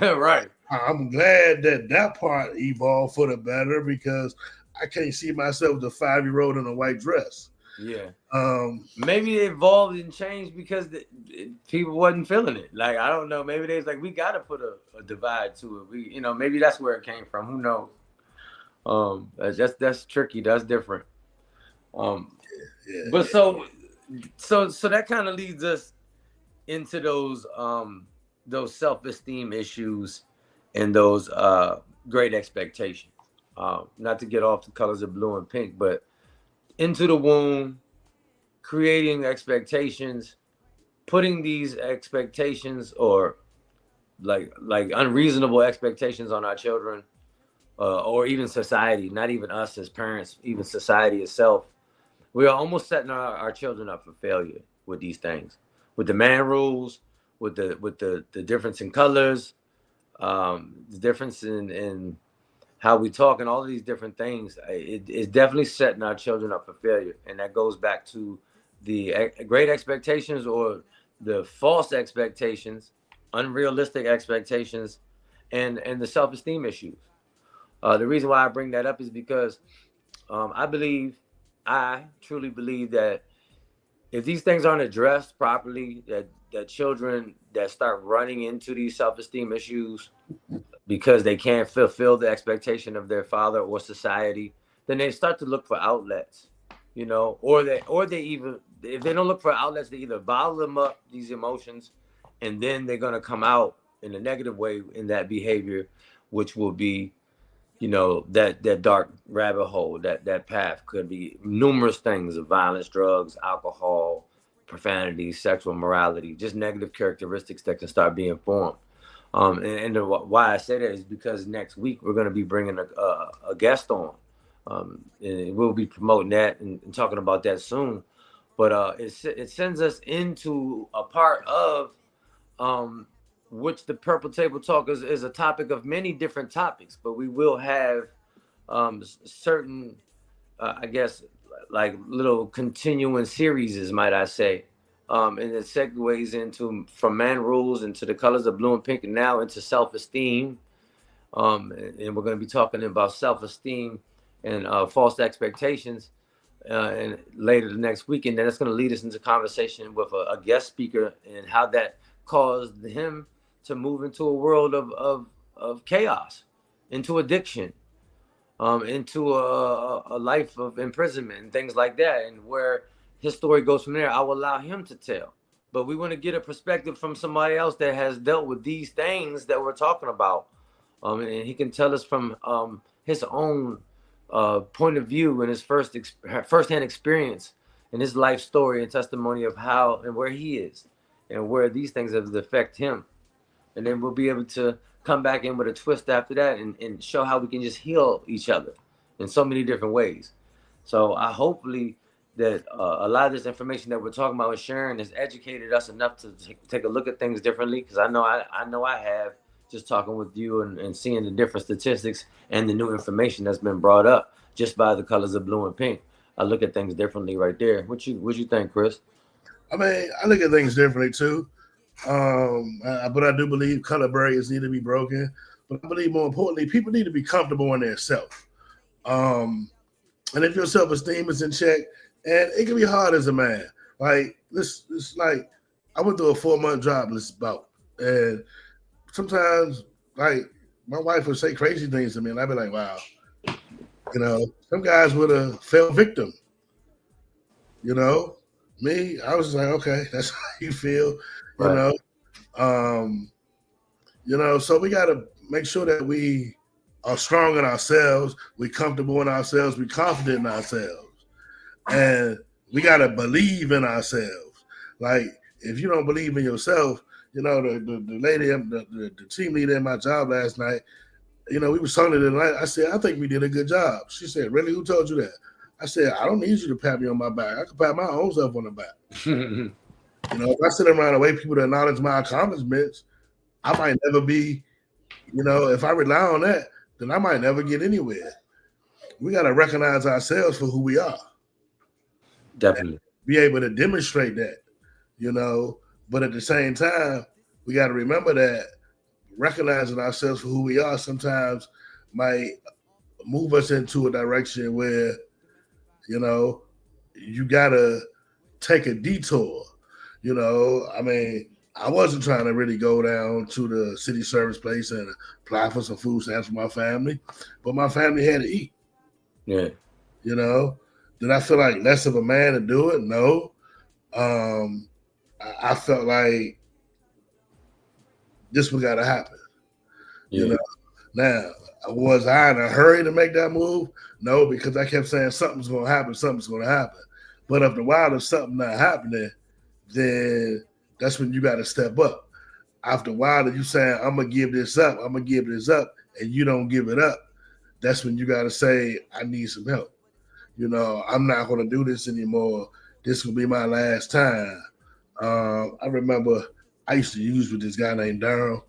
Right. I'm glad that part evolved for the better because I can't see myself as a 5-year-old in a white dress. Yeah. Maybe it evolved and changed because people wasn't feeling it. Like, I don't know. Maybe they was like, we got to put a divide to it. Maybe that's where it came from. Who knows? That's tricky. That's different. But so that kind of leads us into those self-esteem issues and those great expectations. Not to get off the colors of blue and pink, but into the womb, creating expectations, putting these expectations or like unreasonable expectations on our children, or even society, not even us as parents, even society itself. We are almost setting our children up for failure with these things, with the man rules, with the difference in colors, the difference in how we talk, and all of these different things. It's definitely setting our children up for failure, and that goes back to the great expectations or the false expectations, unrealistic expectations, and the self-esteem issues. The reason why I bring that up is because I truly believe that if these things aren't addressed properly, that children that start running into these self-esteem issues because they can't fulfill the expectation of their father or society, then they start to look for outlets, or they even, if they don't look for outlets, they either bottle them up, these emotions, and then they're going to come out in a negative way in that behavior, which will be, that dark rabbit hole. That path could be numerous things of violence, drugs, alcohol, profanity, sexual morality, just negative characteristics that can start being formed. And why I say that is because next week we're going to be bringing a guest on, and we'll be promoting that and talking about that soon. But it sends us into a part of which the Purple Table Talk is a topic of many different topics, but we will have certain, I guess, like little continuing series, might I say. And it segues into from man rules into the colors of blue and pink, and now into self-esteem. And we're going to be talking about self-esteem and false expectations and later the next week. And then it's going to lead us into conversation with a guest speaker and how that caused him to move into a world of chaos, into addiction, into a life of imprisonment and things like that. And where his story goes from there, I will allow him to tell. But we want to get a perspective from somebody else that has dealt with these things that we're talking about. And he can tell us from his own point of view and his firsthand experience and his life story and testimony of how and where he is and where these things have affected him. And then we'll be able to come back in with a twist after that and show how we can just heal each other in so many different ways. So I hopefully that a lot of this information that we're talking about and sharing has educated us enough to take a look at things differently. Because I know I have, just talking with you and seeing the different statistics and the new information that's been brought up just by the colors of blue and pink. I look at things differently right there. What you think, Chris? I mean, I look at things differently too. But I do believe color barriers need to be broken. But I believe more importantly, people need to be comfortable in their self. And if your self-esteem is in check, and it can be hard as a man. Like this like I went through a 4-month jobless bout, and sometimes like my wife would say crazy things to me, and I'd be like, "Wow, some guys would have fell victim." Me, I was just like, "Okay, that's how you feel," Right. So we got to make sure that we are strong in ourselves, we're comfortable in ourselves, we're confident in ourselves. And we got to believe in ourselves. Like, if you don't believe in yourself, the lady, the team leader in my job last night, we were talking to the night. I said, I think we did a good job. She said, really? Who told you that? I said, I don't need you to pat me on my back. I can pat my own self on the back. If I sit around and wait people to acknowledge my accomplishments, I might never be, if I rely on that, then I might never get anywhere. We got to recognize ourselves for who we are. Definitely. Be able to demonstrate that, but at the same time, we got to remember that recognizing ourselves for who we are sometimes might move us into a direction where, you got to take a detour. I mean, I wasn't trying to really go down to the city service place and apply for some food stamps for my family, but my family had to eat. Yeah. Did I feel like less of a man to do it? No. I felt like this was gotta happen. Yeah. You know. Now, was I in a hurry to make that move? No, because I kept saying something's gonna happen, something's gonna happen. But after a while, if something not happening, then that's when you gotta step up. After a while, if you saying I'm gonna give this up, I'm gonna give this up, and you don't give it up, that's when you gotta say, I need some help. You know, I'm not gonna do this anymore. This will be my last time. I remember I used to use with this guy named Daryl,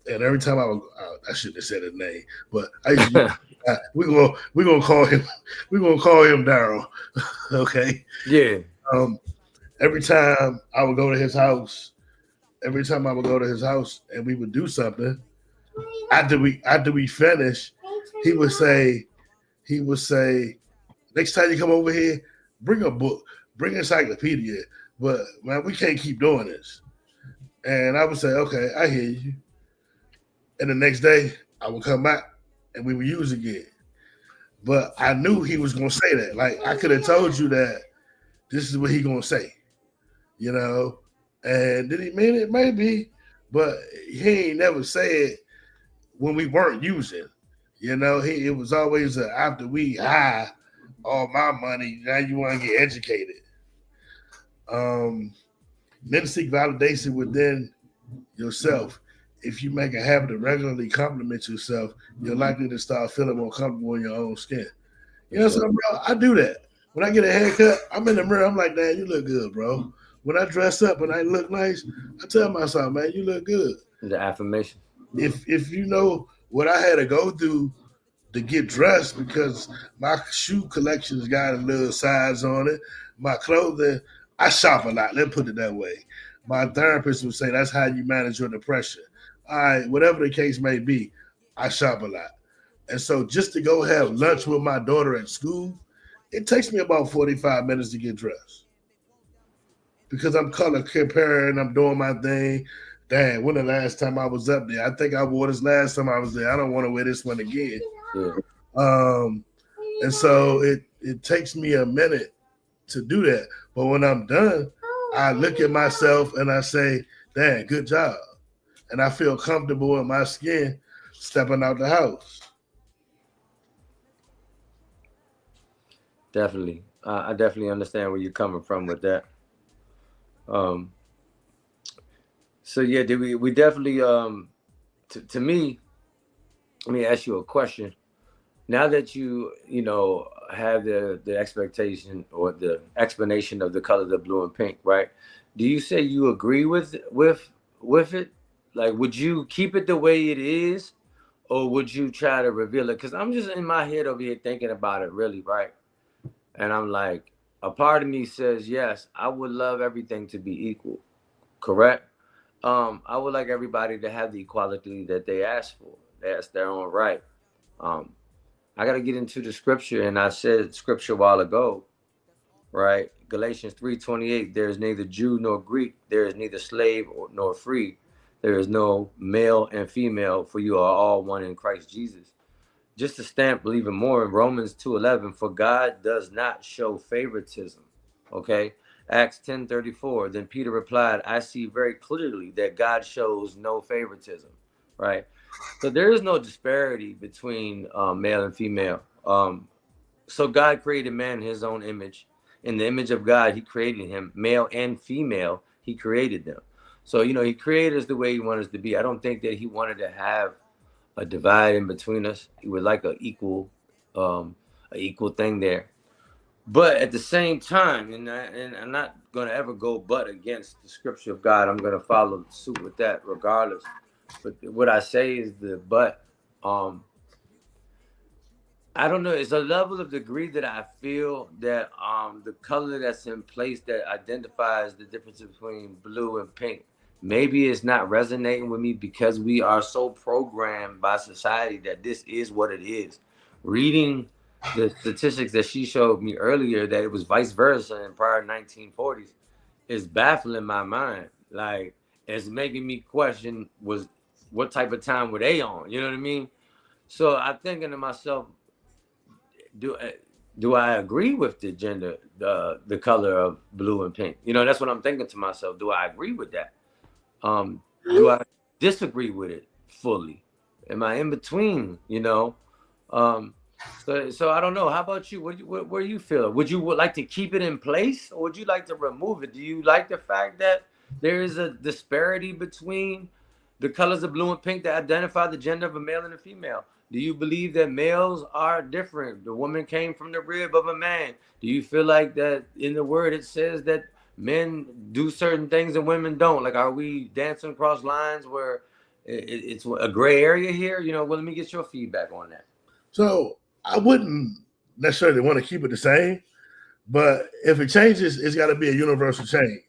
and every time I shouldn't have said his name, but I used to we're gonna call him Daryl. Okay. Yeah. Every time I would go to his house, and we would do something, after we finish, he would say, next time you come over here, bring a book, bring an encyclopedia. But man, we can't keep doing this. And I would say, okay, I hear you. And the next day, I would come back and we would use again. But I knew he was gonna say that. Like I could have told you that this is what he gonna say, you know. And did he mean it? Maybe, but he ain't never said when we weren't using. You know, it was always after we high all my money, now you want to get educated. Then seek validation within yourself. If you make a habit of regularly compliment yourself, you're likely to start feeling more comfortable in your own skin. You know what I'm saying, bro? I do that. When I get a haircut, I'm in the mirror. I'm like, damn, you look good, bro. When I dress up and I look nice, I tell myself, man, you look good. The affirmation. If you know what I had to go through to get dressed, because my shoe collection's got a little size on it. My clothing, I shop a lot. Let's put it that way. My therapist would say that's how you manage your depression. All right, whatever the case may be, I shop a lot. And so just to go have lunch with my daughter at school, it takes me about 45 minutes to get dressed. Because I'm color comparing, I'm doing my thing. Damn, when the last time I was up there? I think I wore this last time I was there. I don't want to wear this one again. Yeah. And so it takes me a minute to do that. But when I'm done, I look at myself and I say, damn, good job. And I feel comfortable in my skin stepping out the house. Definitely. I definitely understand where you're coming from with that. So yeah, we definitely to me, let me ask you a question. Now that you know have the expectation or the explanation of the color, the blue and pink, right? Do you say you agree with it? Like, would you keep it the way it is, or would you try to reveal it? Because I'm just in my head over here thinking about it, really, right? And I'm like, a part of me says, yes, I would love everything to be equal, correct? I would like everybody to have the equality that they ask for. That's their own right. I got to get into the scripture, and I said scripture a while ago, right? Galatians 3:28, there is neither Jew nor Greek, there is neither slave nor free, there is no male and female, for you are all one in Christ Jesus. Just to stamp even more in Romans 2:11, for God does not show favoritism, okay? Acts 10:34, then Peter replied, I see very clearly that God shows no favoritism, right? So there is no disparity between male and female. So God created man in his own image. In the image of God, he created him, male and female, he created them. So, you know, he created us the way he wanted us to be. I don't think that he wanted to have a divide in between us. He would like an equal thing there. But at the same time, and I'm not going to ever go but against the scripture of God. I'm going to follow suit with that regardless. But what I say is I don't know. It's a level of degree that I feel that the color that's in place that identifies the difference between blue and pink, maybe it's not resonating with me because we are so programmed by society that this is what it is. Reading the statistics that she showed me earlier, that it was vice versa in prior 1940s, is baffling my mind. Like, it's making me question what type of time were they on? You know what I mean? So I'm thinking to myself, do do I agree with the gender, the color of blue and pink? You know, that's what I'm thinking to myself. Do I agree with that? Do I disagree with it fully? Am I in between? You know, so I don't know. How about you? Where do you feel? Would you like to keep it in place, or would you like to remove it? Do you like the fact that there is a disparity between the colors of blue and pink that identify the gender of a male and a female? Do you believe that males are different? The woman came from the rib of a man. Do you feel like that in the word it says that men do certain things and women don't? Like, are we dancing across lines where it's a gray area here? You know, well, let me get your feedback on that. So I wouldn't necessarily want to keep it the same, but if it changes, it's got to be a universal change.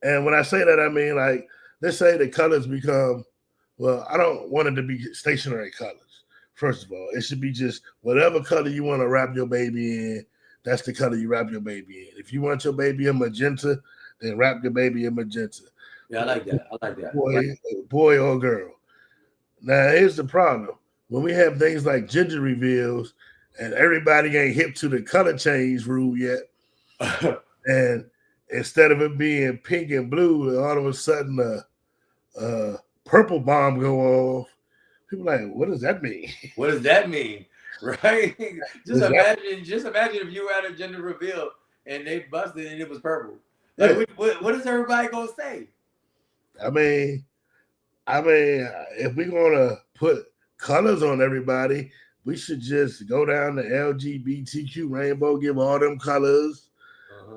And when I say that, I mean, like, let's say the colors become, well, I don't want it to be stationary colors. First of all, it should be just whatever color you want to wrap your baby in, that's the color you wrap your baby in. If you want your baby in magenta, then wrap your baby in magenta. Yeah, I like that. I like that. Boy or girl. Now, here's the problem. When we have things like gender reveals and everybody ain't hip to the color change rule yet, and instead of it being pink and blue, all of a sudden a purple bomb go off, people like, what does that mean? What does that mean? Right? Just imagine if you were at a gender reveal and they busted and it was purple. Like, what is everybody gonna say? I mean, if we're gonna put colors on everybody, we should just go down the LGBTQ rainbow, give all them colors.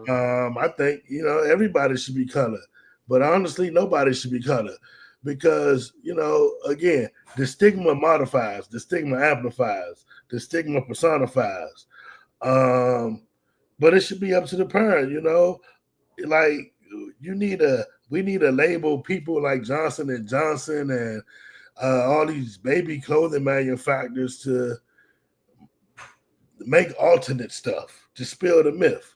I think, you know, everybody should be colored, but honestly, nobody should be colored because, you know, again, the stigma modifies, the stigma amplifies, the stigma personifies. But it should be up to the parent, you know, like we need to label people like Johnson and Johnson and all these baby clothing manufacturers to make alternate stuff, to spill the myth,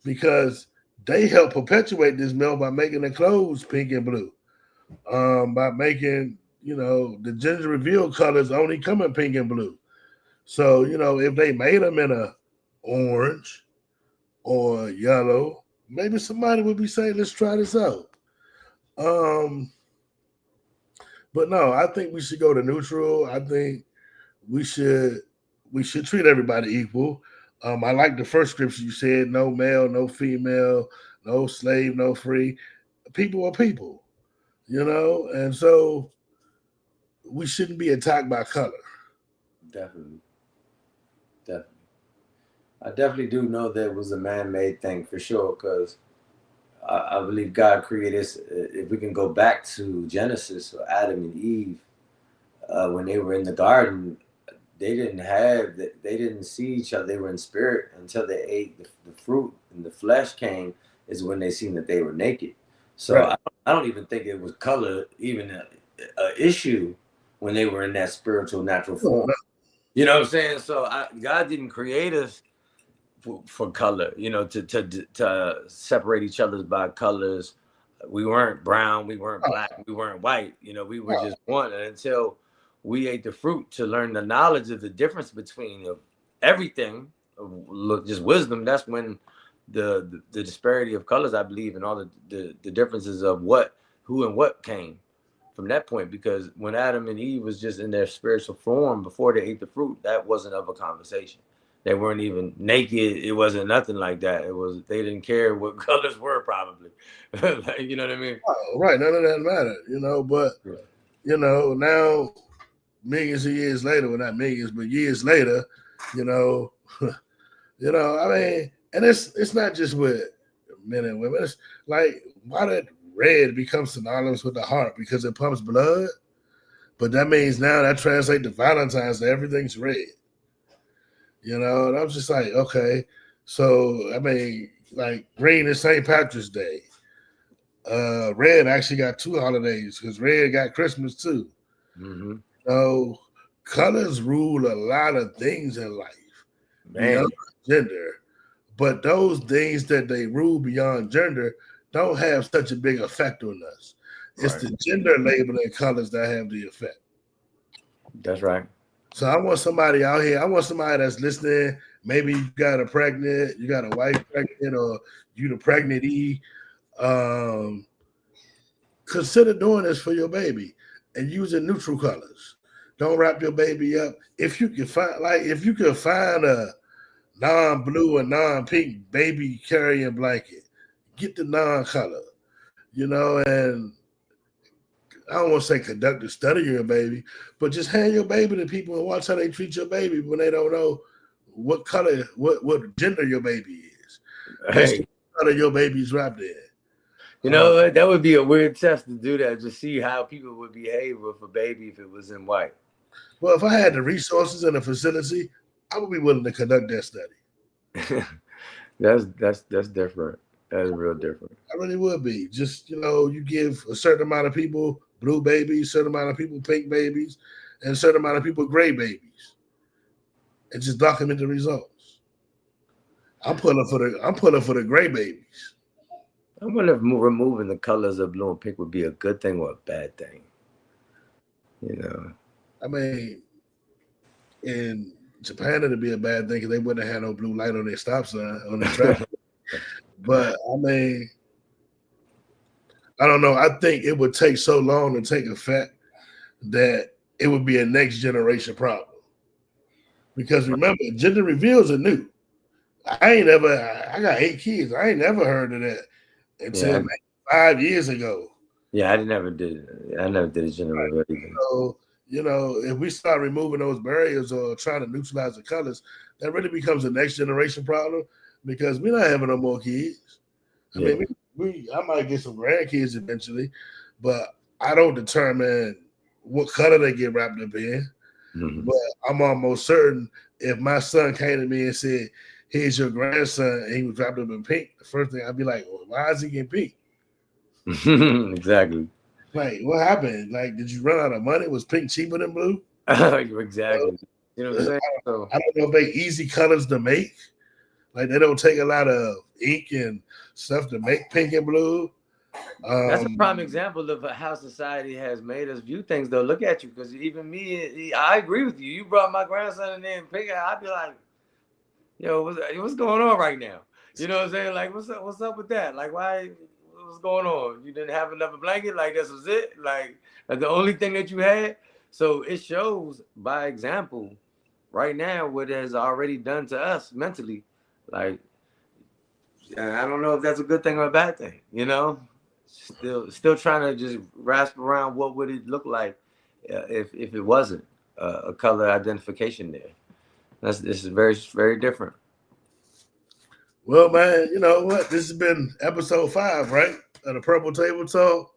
because they help perpetuate this myth by making the clothes pink and blue, by making, you know, the gender reveal colors only come in pink and blue. So, you know, if they made them in a orange or yellow, maybe somebody would be saying, let's try this out. But no, I think we should go to neutral. I think we should treat everybody equal. I like the first scripture you said, no male, no female, no slave, no free. People are people, you know, and so we shouldn't be attacked by color. Definitely. I definitely do know that it was a man-made thing for sure, because I believe God created us. If we can go back to Genesis or Adam and Eve, when they were in the garden, they didn't see each other. They were in spirit until they ate the fruit, and the flesh came is when they seen that they were naked. So right. I don't even think it was color even a issue when they were in that spiritual natural form. You know what I'm saying? So God didn't create us for color, you know, to separate each other by colors. We weren't brown, we weren't black, we weren't white. You know, we were just one. And until we ate the fruit to learn the knowledge of the difference between everything, just wisdom, that's when the disparity of colors, I believe, and all the differences of who and what came from that point. Because when Adam and Eve was just in their spiritual form before they ate the fruit, that wasn't of a conversation. They weren't even naked. It wasn't nothing like that. They didn't care what colors were, probably. Like, you know what I mean? Oh, right. None of that mattered, you know. But you know, now millions of years later, well, not millions, but years later, you know, you know. I mean, and it's not just with men and women. It's like, why did red become synonymous with the heart? Because it pumps blood. But that means now that translates to Valentine's Day. Everything's red. You know, and I'm just like, okay, so I mean, like green is St. Patrick's Day. Red actually got two holidays because red got Christmas too. Mm-hmm. So colors rule a lot of things in life, beyond gender. But those things that they rule beyond gender don't have such a big effect on us. It's the gender labeling colors that have the effect. That's right. So I want somebody out here, I want somebody that's listening Maybe you got a wife pregnant, or you the pregnantee. Consider doing this for your baby and using neutral colors. Don't wrap your baby up. If you could find a non-blue or non-pink baby carrying blanket, get the non-color, and I don't want to say conduct a study of your baby, but just hand your baby to people and watch how they treat your baby when they don't know what color, what gender your baby is. Hey. What color your baby's wrapped in. That would be a weird test to do that, to see how people would behave with a baby if it was in white. Well, if I had the resources and the facility, I would be willing to conduct that study. That's different. That's real different. I really would be. Just, you give a certain amount of people blue babies, a certain amount of people pink babies, and a certain amount of people gray babies, and just document the results. I'm pulling for the gray babies. I wonder if removing the colors of blue and pink would be a good thing or a bad thing. I mean, in Japan, it'd be a bad thing because they wouldn't have had no blue light on their stop sign on the traffic. But I mean, I don't know. I think it would take so long to take effect that it would be a next generation problem. Because remember, gender reveals are new. I got 8 kids. I ain't never heard of that until 5 years ago. Yeah, I never did a gender reveal either. So, if we start removing those barriers or trying to neutralize the colors, that really becomes a next generation problem because we're not having no more kids. I mean, I might get some grandkids eventually, but I don't determine what color they get wrapped up in. Mm-hmm. But I'm almost certain if my son came to me and said, "Here's your grandson," and he was wrapped up in pink, the first thing I'd be like, well, why is he getting pink? Exactly. Like, what happened? Like, did you run out of money? Was pink cheaper than blue? Exactly. You know what I'm saying? I don't know if they easy colors to make. Like, they don't take a lot of ink and stuff to make pink and blue. That's a prime example of how society has made us view things, though. Look at you, because even me, I agree with you. You brought my grandson in there in pink, I'd be like, yo, what's going on right now? You know what I'm saying? Like, what's up with that? Like, what's going on? You didn't have another blanket? Like, this was it? Like, the only thing that you had? So it shows by example right now what it has already done to us mentally. Like, I don't know if that's a good thing or a bad thing, Still trying to just grasp around what would it look like if it wasn't a color identification there. This is very, very different. Well, man, you know what? This has been episode 5, right? Of the Purple Table Talk.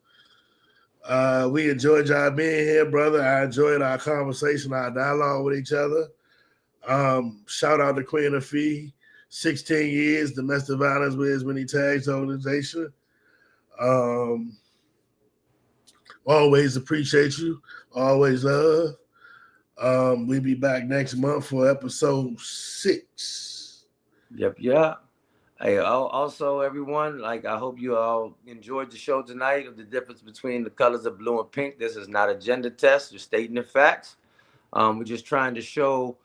We enjoyed y'all being here, brother. I enjoyed our conversation, our dialogue with each other. Shout out to Queen of Fee, 16 years, domestic violence with as many tags organization. Always appreciate you. Always love. We'll be back next month for episode 6. Yep. Hey, also everyone, I hope you all enjoyed the show tonight of the difference between the colors of blue and pink. This is not a gender test. We're stating the facts. We're just trying to show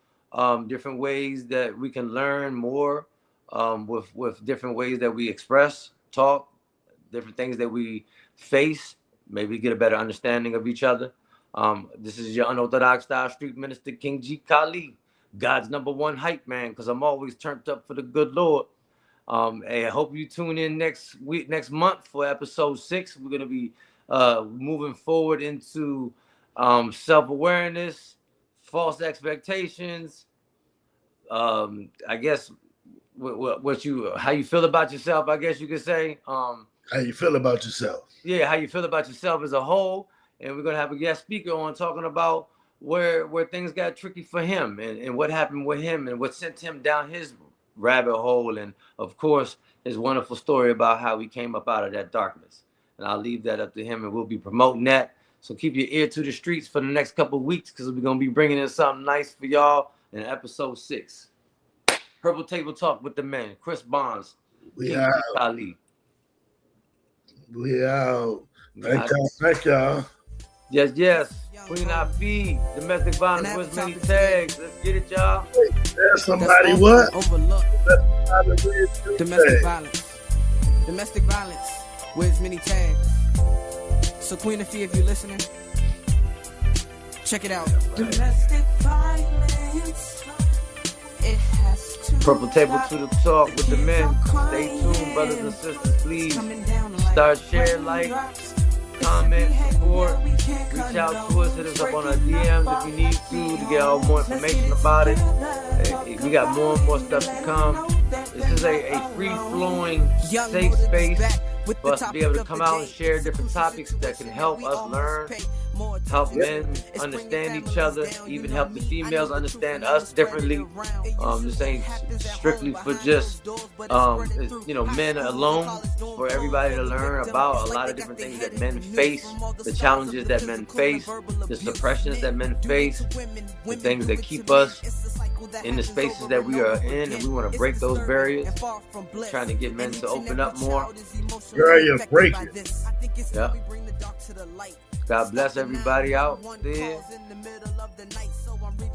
different ways that we can learn more with different ways that we express, talk, different things that we face, maybe get a better understanding of each other. This is your unorthodox style street minister, King G. Kali, God's #1 hype man, because I'm always turned up for the good Lord. Hey, I hope you tune in next month for episode 6. We're going to be moving forward into self-awareness, false expectations. I guess how you feel about yourself, I guess you could say. How you feel about yourself? Yeah, how you feel about yourself as a whole. And we're going to have a guest speaker on talking about where things got tricky for him and what happened with him and what sent him down his rabbit hole. And, of course, his wonderful story about how he came up out of that darkness. And I'll leave that up to him, and we'll be promoting that. So keep your ear to the streets for the next couple of weeks because we're going to be bringing in something nice for y'all in episode 6. Purple Table Talk with the men, Chris Bonds, We out. Ali. We out. Thank y'all. Yes. Queen IP, domestic violence with many tags. Let's get it, y'all. somebody what? Overlooked. Domestic Domestic violence. Domestic violence wears many tags. So Queen Afia, if you're listening, check it out. Domestic violence. It has to Purple Table to the talk with the men. Stay tuned, brothers and sisters. Please start, share, like, comment, support. Reach out to us. Hit us up on our DMs if you need to get all more information about it. We got more and more stuff to come. This is a free-flowing, safe space for us to be able to come out and share different topics that can help us learn, help men understand each other, even help the females understand us differently. This ain't strictly for just men alone, for everybody to learn about a lot of different things that men face, the challenges that men face, the suppressions that men face, the things that keep us in the spaces that we are in, and we want to break those barriers, trying to get men to open up more. Girl, you're breaking. Yeah. God bless everybody out there.